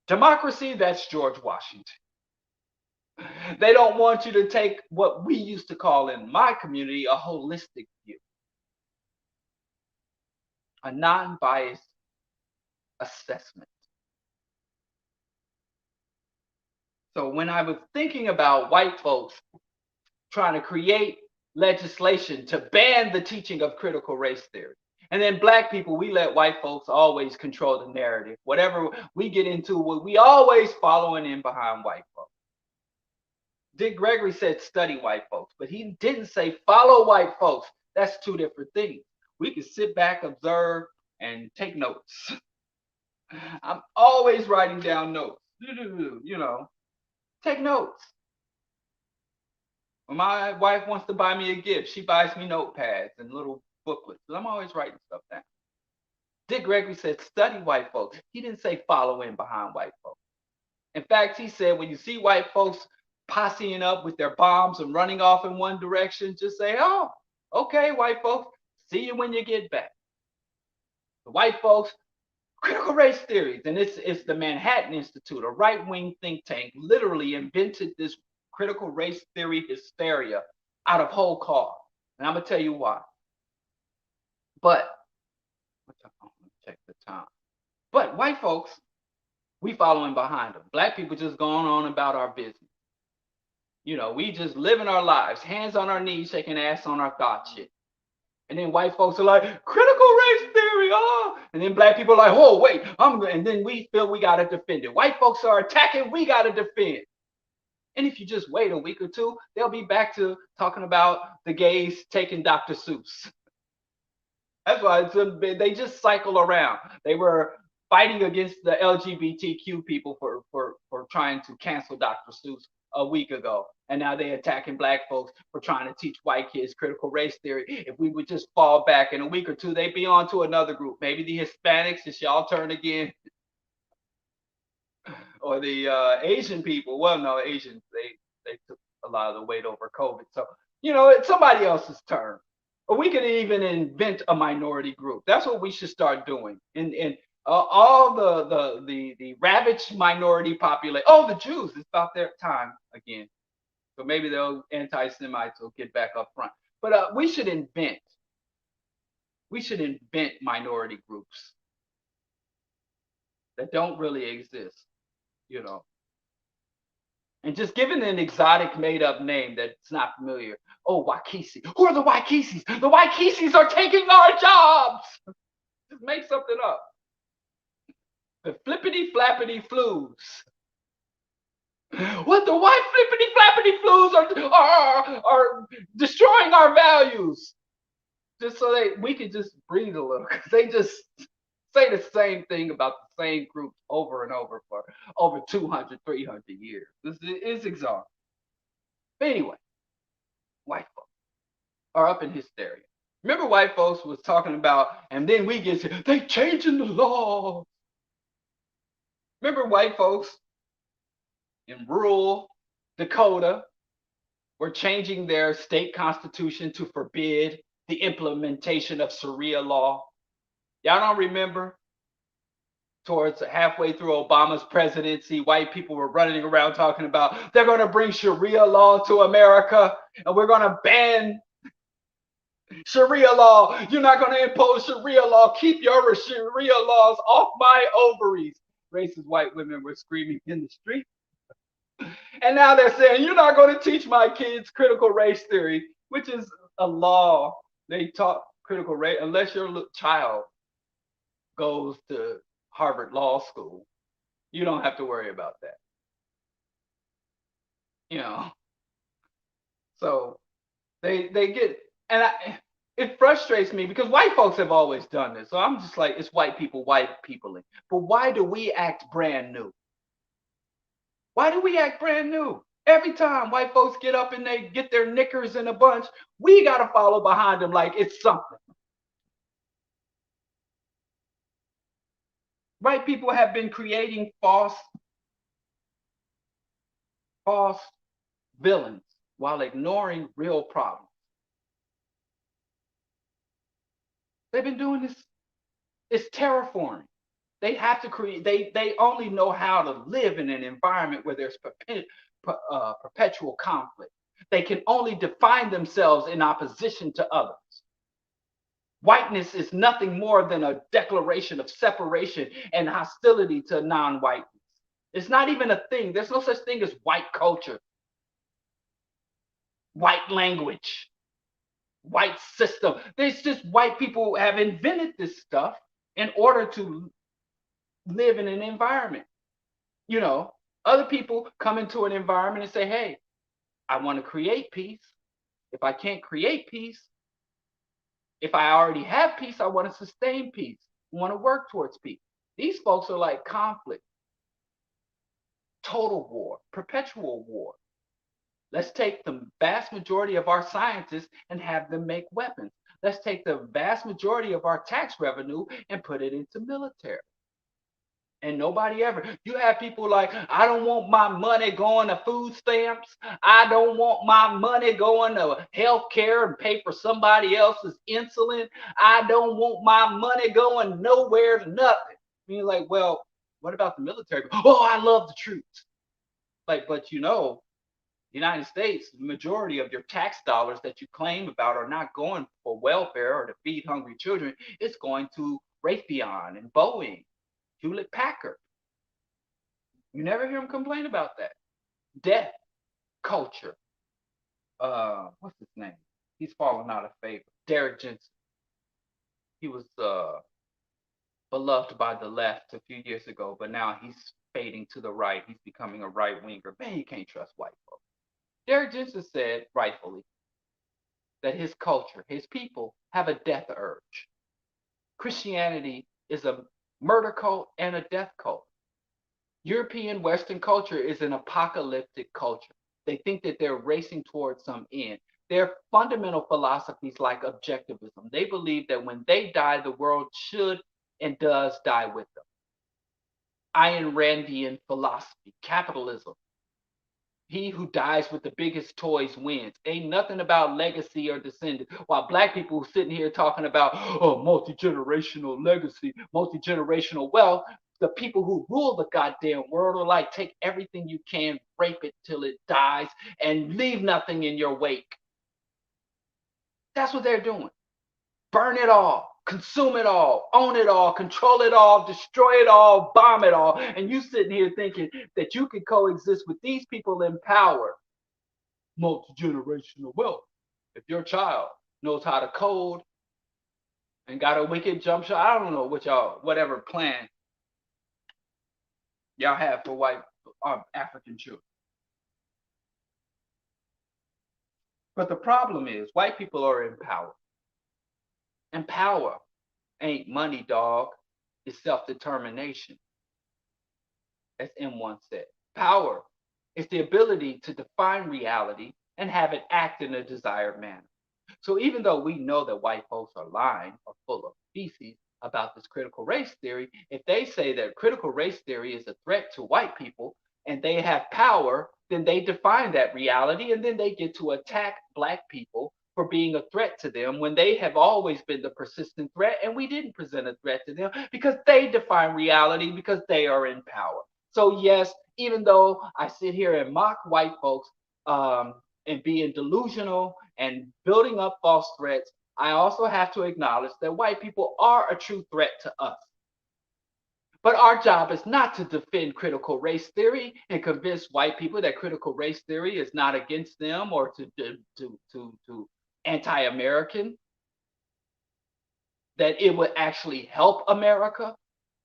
Democracy, that's George Washington. They don't want you to take what we used to call in my community a holistic view, a non-biased assessment. So when I was thinking about white folks trying to create legislation to ban the teaching of critical race theory, and then black people, we let white folks always control the narrative. Whatever we get into, we always following in behind white folks. Dick Gregory said study white folks, but he didn't say follow white folks. That's two different things. We can sit back, observe, and take notes. I'm always writing down notes. You know, take notes. When my wife wants to buy me a gift, she buys me notepads and little booklets. I'm always writing stuff down. Dick Gregory said study white folks. He didn't say follow in behind white folks. In fact, he said when you see white folks posseing up with their bombs and running off in one direction, just say, oh, okay, white folks, see you when you get back. The white folks, critical race theories, and it's the Manhattan Institute, a right-wing think tank, literally invented this critical race theory hysteria out of whole cloth. And I'm going to tell you why. But, check the time. But white folks, we following behind them. Black people just going on about our business. You know, we just living our lives, hands on our knees, shaking ass on our thought shit. And then white folks are like, critical race theory, oh. And then black people are like, oh, wait, and then we feel we got to defend it. White folks are attacking, we got to defend. And if you just wait a week or two, they'll be back to talking about the gays taking Dr. Seuss. That's why they just cycle around. They were fighting against the LGBTQ people for trying to cancel Dr. Seuss a week ago. And now they're attacking black folks for trying to teach white kids critical race theory. If we would just fall back in a week or two, they'd be on to another group. Maybe the Hispanics, it's y'all turn again. Or the Asian people. Well, no, Asians, they took a lot of the weight over COVID. So, it's somebody else's turn. Or we could even invent a minority group. That's what we should start doing. And all the ravaged minority population. Oh, the Jews, it's about their time again. So maybe those anti-Semites will get back up front. But we should invent minority groups that don't really exist, and just giving an exotic made-up name that's not familiar. Oh, Waikisi. Who are the Waikisis? The Waikisis are taking our jobs. Just make something up. The flippity flappity flus. What, the white flippity flappity flus are destroying our values. Just so we can just breathe a little, because they just say the same thing about the same groups over and over for over 200, 300 years. This is exhausting. But anyway, white folks are up in hysteria. Remember, white folks was talking about, and then we get to, they changing the law. Remember, white folks in rural Dakota were changing their state constitution to forbid the implementation of Sharia law. Y'all don't remember? Towards halfway through Obama's presidency, white people were running around talking about they're going to bring Sharia law to America and we're going to ban Sharia law. You're not going to impose Sharia law. Keep your Sharia laws off my ovaries. Racist white women were screaming in the street. And now they're saying, you're not going to teach my kids critical race theory, which is a law. They taught critical race unless your child goes to Harvard Law School. You don't have to worry about that. So they get, and it frustrates me because white folks have always done this. So I'm just like, it's white peopling. But why do we act brand new? Why do we act brand new? Every time white folks get up and they get their knickers in a bunch, we got to follow behind them like it's something. White people have been creating false villains while ignoring real problems. They've been doing this. It's terraforming. They have to create, they only know how to live in an environment where there's perpetual conflict. They can only define themselves in opposition to others. Whiteness is nothing more than a declaration of separation and hostility to non-whiteness. It's not even a thing. There's no such thing as white culture, white language, white system. There's just white people have invented this stuff in order to live in an environment. Other people come into an environment and say, hey, I want to create peace. If I can't create peace, if I already have peace, I want to sustain peace. I want to work towards peace. These folks are like conflict, total war, perpetual war. Let's take the vast majority of our scientists and have them make weapons. Let's take the vast majority of our tax revenue and put it into military. And nobody ever, you have people like, I don't want my money going to food stamps. I don't want my money going to healthcare and pay for somebody else's insulin. I don't want my money going nowhere to nothing. And you're like, well, what about the military? Oh, I love the troops. Like, but the United States, the majority of your tax dollars that you claim about are not going for welfare or to feed hungry children. It's going to Raytheon and Boeing. Hewlett Packard. You never hear him complain about that. Death culture. What's his name? He's fallen out of favor. Derrick Jensen. He was beloved by the left a few years ago, but now he's fading to the right. He's becoming a right winger. Man, you can't trust white folks. Derek Jensen said, rightfully, that his culture, his people, have a death urge. Christianity is a murder cult and a death cult. European Western culture is an apocalyptic culture. They think that they're racing towards some end. Their fundamental philosophies like objectivism. They believe that when they die, the world should and does die with them. Ayn Randian philosophy, capitalism. He who dies with the biggest toys wins. Ain't nothing about legacy or descendant. While black people sitting here talking about multi-generational legacy, multi-generational wealth, the people who rule the goddamn world are like, take everything you can, rape it till it dies, and leave nothing in your wake. That's what they're doing. Burn it all, consume it all, own it all, control it all, destroy it all, bomb it all. And you sitting here thinking that you can coexist with these people in power. Multi-generational wealth. If your child knows how to code and got a wicked jump shot, I don't know what y'all, whatever plan y'all have for white African children. But the problem is white people are in power. And power ain't money, dog. It's self-determination. As M1 said. Power is the ability to define reality and have it act in a desired manner. So even though we know that white folks are lying or full of feces about this critical race theory, if they say that critical race theory is a threat to white people and they have power, then they define that reality and then they get to attack black people for being a threat to them when they have always been the persistent threat and we didn't present a threat to them because they define reality because they are in power. So yes, even though I sit here and mock white folks and being delusional and building up false threats, I also have to acknowledge that white people are a true threat to us. But our job is not to defend critical race theory and convince white people that critical race theory is not against them or to anti-American, that it would actually help America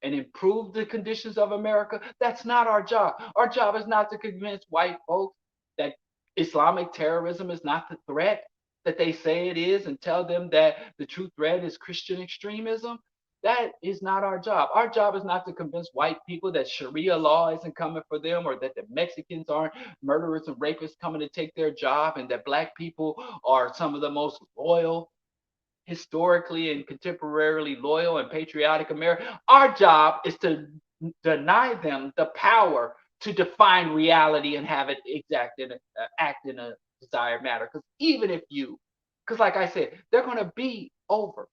and improve the conditions of America. That's not our job. Our job is not to convince white folks that Islamic terrorism is not the threat that they say it is and tell them that the true threat is Christian extremism. That is not our job. Our job is not to convince white people that Sharia law isn't coming for them or that the Mexicans aren't murderers and rapists coming to take their job and that black people are some of the most loyal, historically and contemporarily loyal and patriotic America. Our job is to deny them the power to define reality and have it act in a desired manner. Because even if because like I said, they're going to be over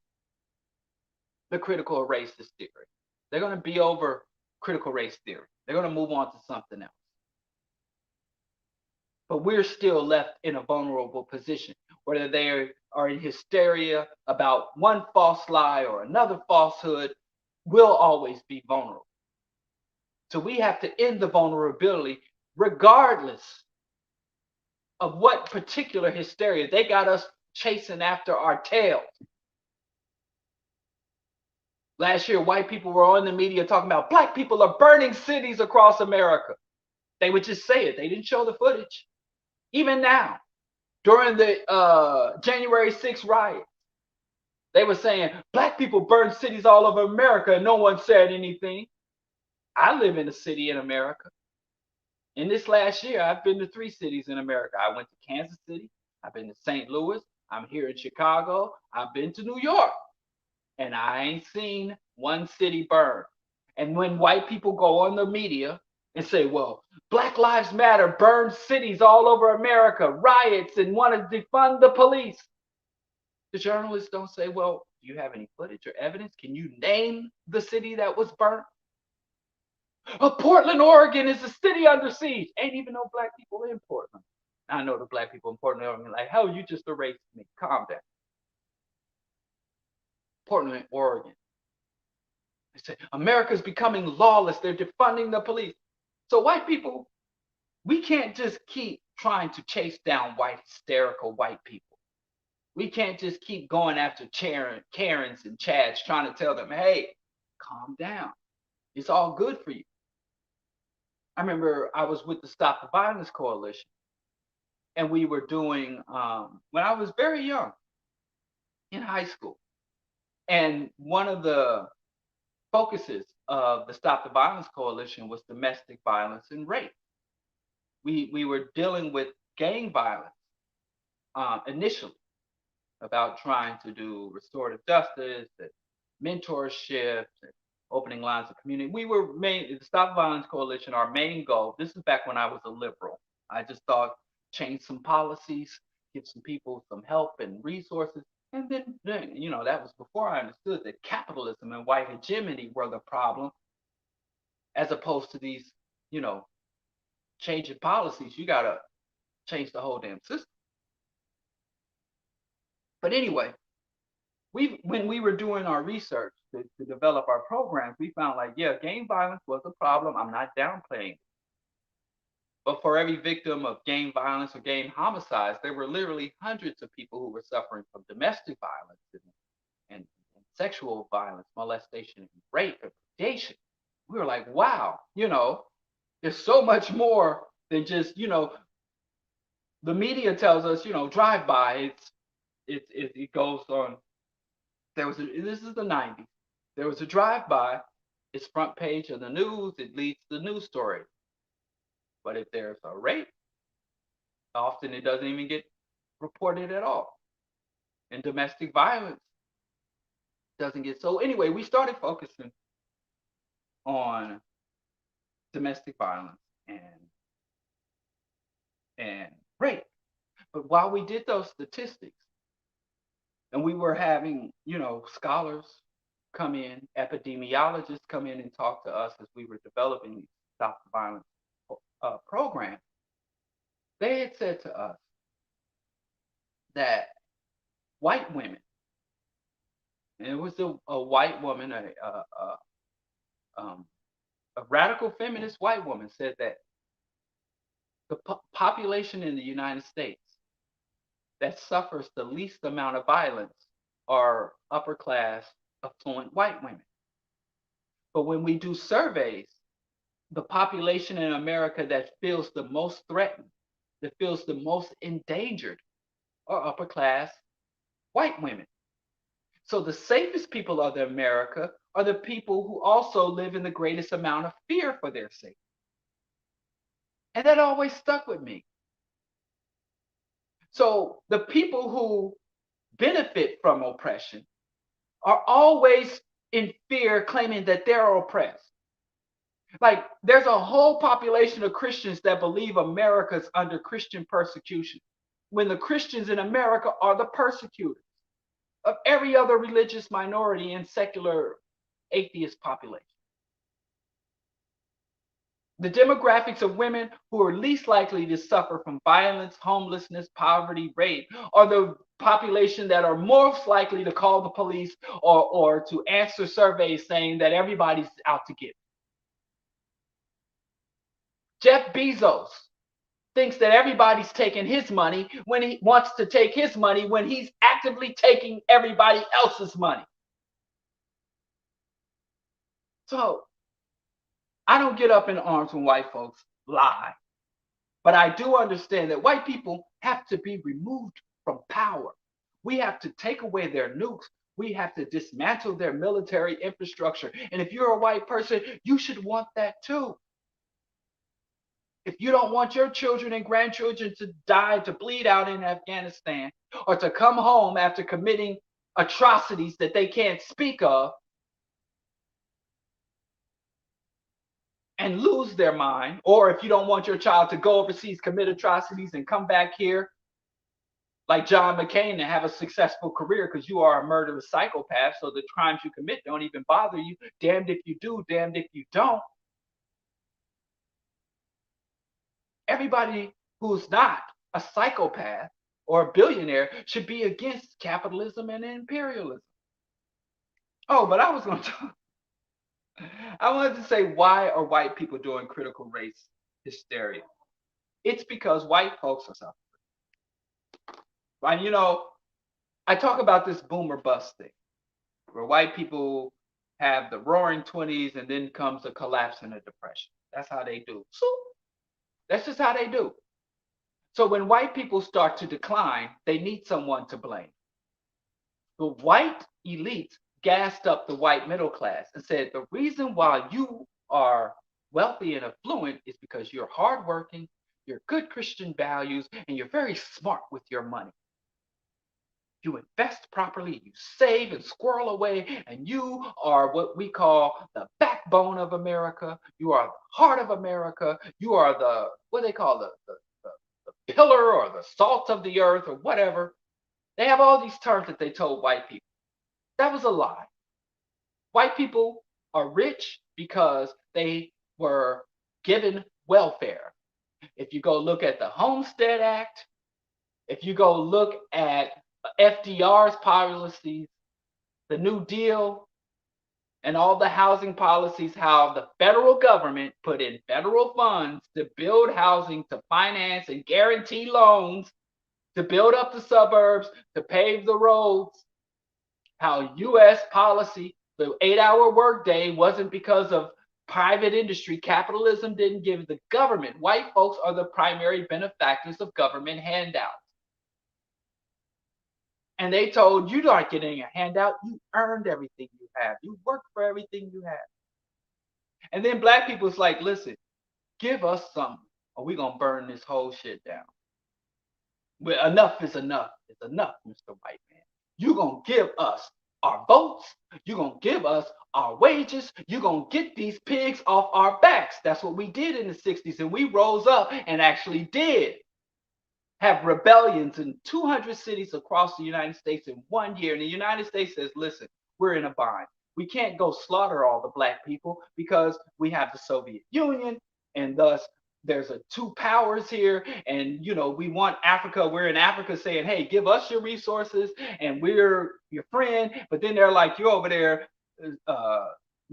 the critical racist theory. They're going to be over critical race theory. They're going to move on to something else. But we're still left in a vulnerable position, whether they are in hysteria about one false lie or another falsehood, we'll always be vulnerable. So we have to end the vulnerability regardless of what particular hysteria. They got us chasing after our tails. Last year, white people were on the media talking about black people are burning cities across America. They would just say it. They didn't show the footage. Even now, during the January 6th riot, they were saying black people burn cities all over America and no one said anything. I live in a city in America. In this last year, I've been to 3 cities in America. I went to Kansas City. I've been to St. Louis. I'm here in Chicago. I've been to New York. And I ain't seen one city burn. And when white people go on the media and say, well, Black Lives Matter burned cities all over America, riots, and want to defund the police, the journalists don't say, well, do you have any footage or evidence? Can you name the city that was burnt? Portland, Oregon is a city under siege. Ain't even no black people in Portland. I know the black people in Portland, Oregon, like, hell, you just erased me. Calm down. Portland, Oregon. They say America's becoming lawless. They're defunding the police. So white people, we can't just keep trying to chase down hysterical white people. We can't just keep going after Karens and Chads trying to tell them, hey, calm down. It's all good for you. I remember I was with the Stop the Violence Coalition, and we were doing when I was very young in high school. And one of the focuses of the Stop the Violence Coalition was domestic violence and rape. We were dealing with gang violence initially, about trying to do restorative justice and mentorship and opening lines of community. We were the Stop Violence Coalition. Our main goal. This is back when I was a liberal. I just thought change some policies, give some people some help and resources, and then that was before I understood that capitalism and white hegemony were the problem, as opposed to these changing policies. You gotta change the whole damn system. But anyway, when we were doing our research to develop our programs, we found like, yeah, gang violence was a problem. I'm not downplaying. But for every victim of gang violence or gang homicides, there were literally hundreds of people who were suffering from domestic violence and sexual violence, molestation, and rape, and predation. We were like, wow, there's so much more than just, the media tells us, drive by. It goes on. This is the 90s. There was a drive-by. It's front page of the news. It leads to the news story. But if there's a rape, often it doesn't even get reported at all. And domestic violence doesn't get. So anyway, we started focusing on domestic violence and rape. But while we did those statistics, and we were having, scholars come in, epidemiologists come in and talk to us as we were developing these Stop the Violence program. They had said to us that white women, and it was a white woman, a radical feminist white woman, said that the population in the United States that suffers the least amount of violence are upper class, affluent white women. But when we do surveys, the population in America that feels the most threatened, that feels the most endangered, are upper class white women. So the safest people of America are the people who also live in the greatest amount of fear for their safety. And that always stuck with me. So the people who benefit from oppression are always in fear, claiming that they're oppressed. Like there's a whole population of Christians that believe America's under Christian persecution, when the Christians in America are the persecutors of every other religious minority and secular atheist population. The demographics of women who are least likely to suffer from violence, homelessness, poverty, rape are the population that are most likely to call the police or to answer surveys saying that everybody's out to get. Jeff Bezos thinks that everybody's taking his money when he wants to take his money when he's actively taking everybody else's money. So I don't get up in arms when white folks lie, but I do understand that white people have to be removed from power. We have to take away their nukes. We have to dismantle their military infrastructure. And if you're a white person, you should want that too. If you don't want your children and grandchildren to die, to bleed out in Afghanistan, or to come home after committing atrocities that they can't speak of and lose their mind, or if you don't want your child to go overseas, commit atrocities, and come back here like John McCain and have a successful career because you are a murderous psychopath, so the crimes you commit don't even bother you. Damned if you do, damned if you don't. Everybody who's not a psychopath or a billionaire should be against capitalism and imperialism. Oh, but I wanted to say, why are white people doing critical race hysteria? It's because white folks are suffering. And I talk about this boomer bust thing, where white people have the roaring 20s and then comes a collapse and a depression. That's how they do. So that's just how they do. So when white people start to decline, they need someone to blame. The white elite gassed up the white middle class and said the reason why you are wealthy and affluent is because you're hardworking, you're good Christian values, and you're very smart with your money. You invest properly, you save and squirrel away, and you are what we call the backbone of America. You are the heart of America. You are the, what they call the pillar or the salt of the earth or whatever. They have all these terms that they told white people. That was a lie. White people are rich because they were given welfare. If you go look at the Homestead Act, if you go look at FDR's policies, the New Deal, and all the housing policies, how the federal government put in federal funds to build housing, to finance and guarantee loans, to build up the suburbs, to pave the roads, how US policy, the 8-hour workday wasn't because of private industry. Capitalism didn't give the government. White folks are the primary benefactors of government handouts. And they told you aren't getting a handout. You earned everything you have. You worked for everything you have. And then black people's like, listen, give us something or we're going to burn this whole shit down. Well, enough is enough. It's enough, Mr. White Man. You're going to give us our votes. You're going to give us our wages. You're going to get these pigs off our backs. That's what we did in the 60s. And we rose up and actually did have rebellions in 200 cities across the United States in 1 year. And the United States says, listen, we're in a bind. We can't go slaughter all the black people because we have the Soviet Union, and thus there's a two powers here. And, you know, we want Africa. We're in Africa saying, hey, give us your resources and we're your friend. But then they're like, you're over there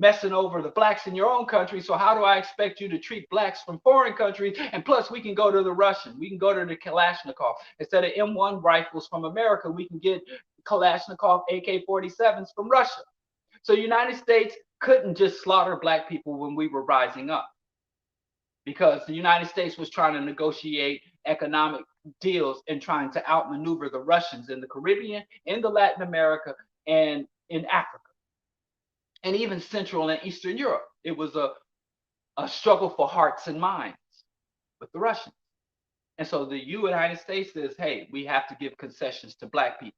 messing over the blacks in your own country. So how do I expect you to treat blacks from foreign countries? And plus, we can go to the Russian. We can go to the Kalashnikov. Instead of M1 rifles from America, we can get Kalashnikov AK-47s from Russia. So the United States couldn't just slaughter black people when we were rising up, because the United States was trying to negotiate economic deals and trying to outmaneuver the Russians in the Caribbean, in the Latin America, and in Africa, and even Central and Eastern Europe. It was a struggle for hearts and minds with the Russians. And so the United States says, hey, we have to give concessions to black people.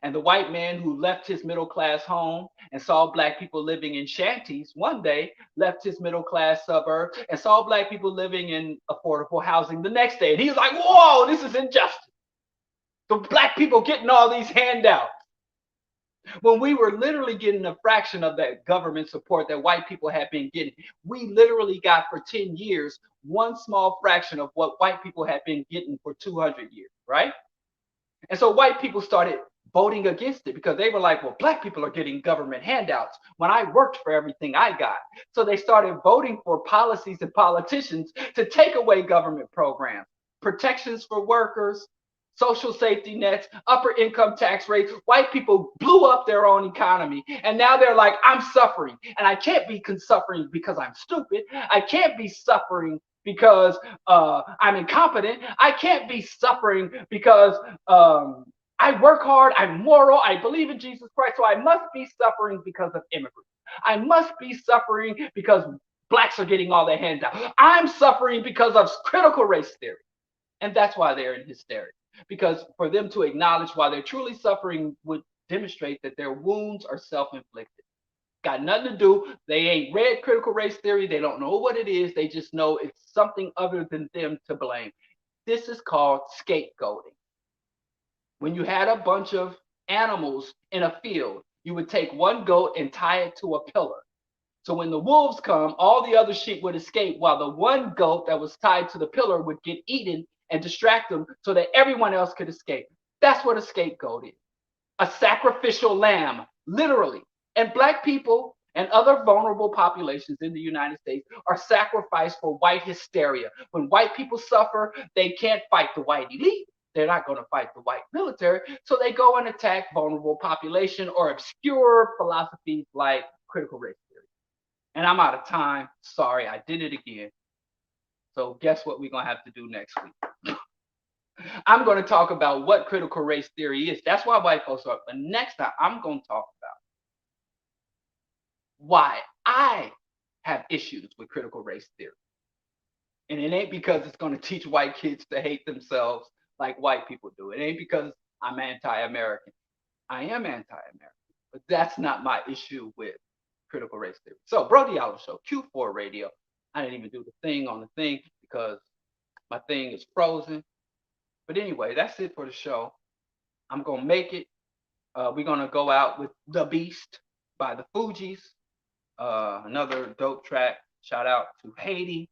And the white man who left his middle class home and saw black people living in shanties one day left his middle class suburb and saw black people living in affordable housing the next day. And he was like, whoa, this is injustice. The black people getting all these handouts, when we were literally getting a fraction of that government support that white people had been getting. We literally got for 10 years one small fraction of what white people had been getting for 200 years, right? And so white people started voting against it because they were like, well, black people are getting government handouts when I worked for everything I got. So they started voting for policies and politicians to take away government programs, protections for workers, social safety nets, upper income tax rates. White people blew up their own economy. And now they're like, I'm suffering. And I can't be suffering because I'm stupid. I can't be suffering because I'm incompetent. I can't be suffering because I work hard, I'm moral, I believe in Jesus Christ, so I must be suffering because of immigrants. I must be suffering because blacks are getting all their handouts. I'm suffering because of critical race theory. And that's why they're in hysteria. Because for them to acknowledge why they're truly suffering would demonstrate that their wounds are self-inflicted. Got nothing to do. They ain't read critical race theory. They don't know what it is. They just know it's something other than them to blame. This is called scapegoating. When you had a bunch of animals in a field, you would take one goat and tie it to a pillar. So when the wolves come, all the other sheep would escape while the one goat that was tied to the pillar would get eaten and distract them so that everyone else could escape. That's what a scapegoat is. A sacrificial lamb, literally. And black people and other vulnerable populations in the United States are sacrificed for white hysteria. When white people suffer, they can't fight the white elite. they're not going to fight the white military. So they go and attack vulnerable population or obscure philosophies like critical race theory. And I'm out of time. Sorry, I did it again. So guess what we're going to have to do next week? I'm going to talk about what critical race theory is. That's why white folks are. But next time, I'm going to talk about why I have issues with critical race theory. And it ain't because it's going to teach white kids to hate themselves like white people do. It ain't because I'm anti-American. I am anti-American, but that's not my issue with critical race theory. So, BroDiallo Show, Q4 Radio. I didn't even do the thing on the thing because my thing is frozen. But anyway, that's it for the show. I'm going to make it. We're going to go out with The Beast by the Fugees. Another dope track. Shout out to Haiti.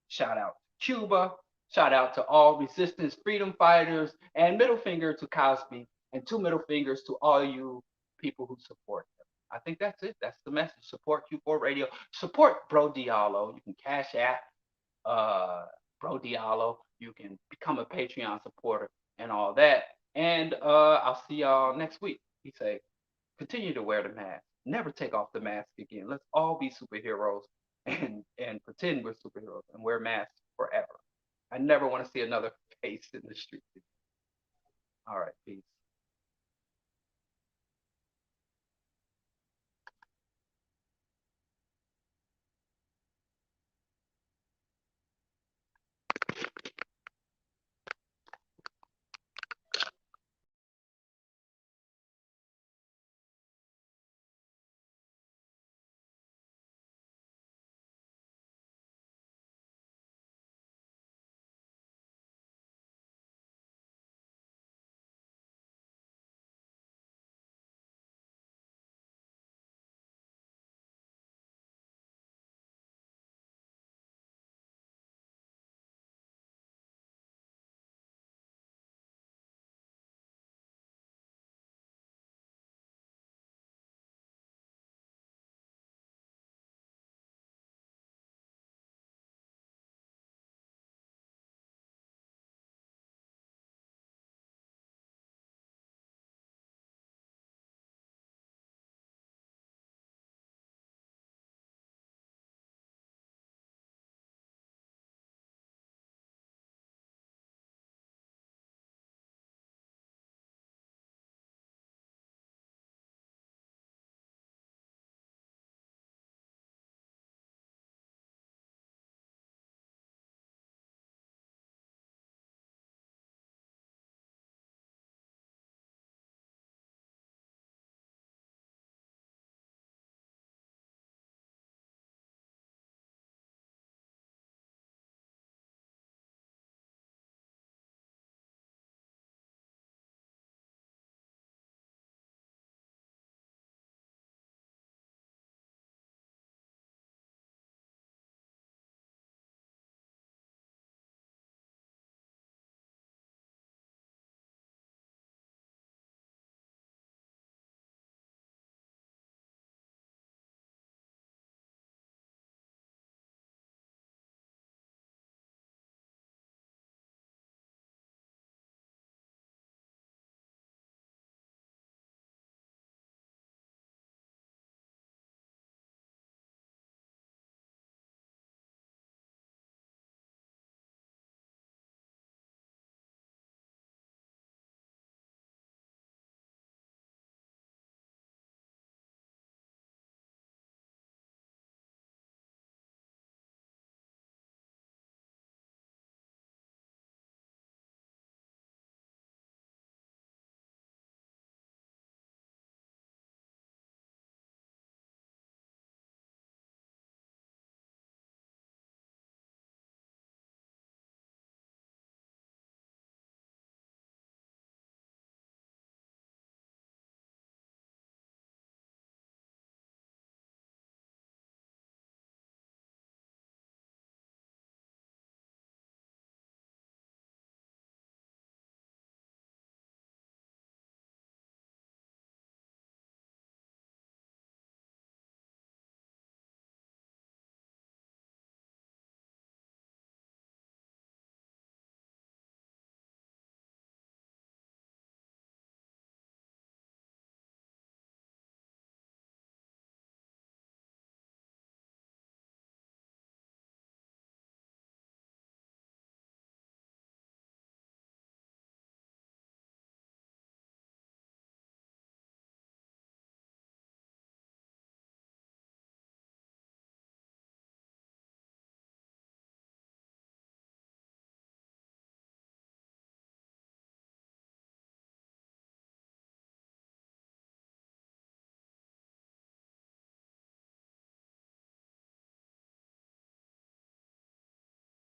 Shout out to Cuba. Shout out to all resistance freedom fighters. And middle finger to Cosby. And 2 middle fingers to all you people who support him. I think that's it. That's the message. Support Q4 Radio. Support BroDiallo. You can cash app BroDiallo. You can become a Patreon supporter and all that. And I'll see y'all next week. He say, continue to wear the mask. Never take off the mask again. Let's all be superheroes and pretend we're superheroes and wear masks forever. I never want to see another face in the street. All right, peace.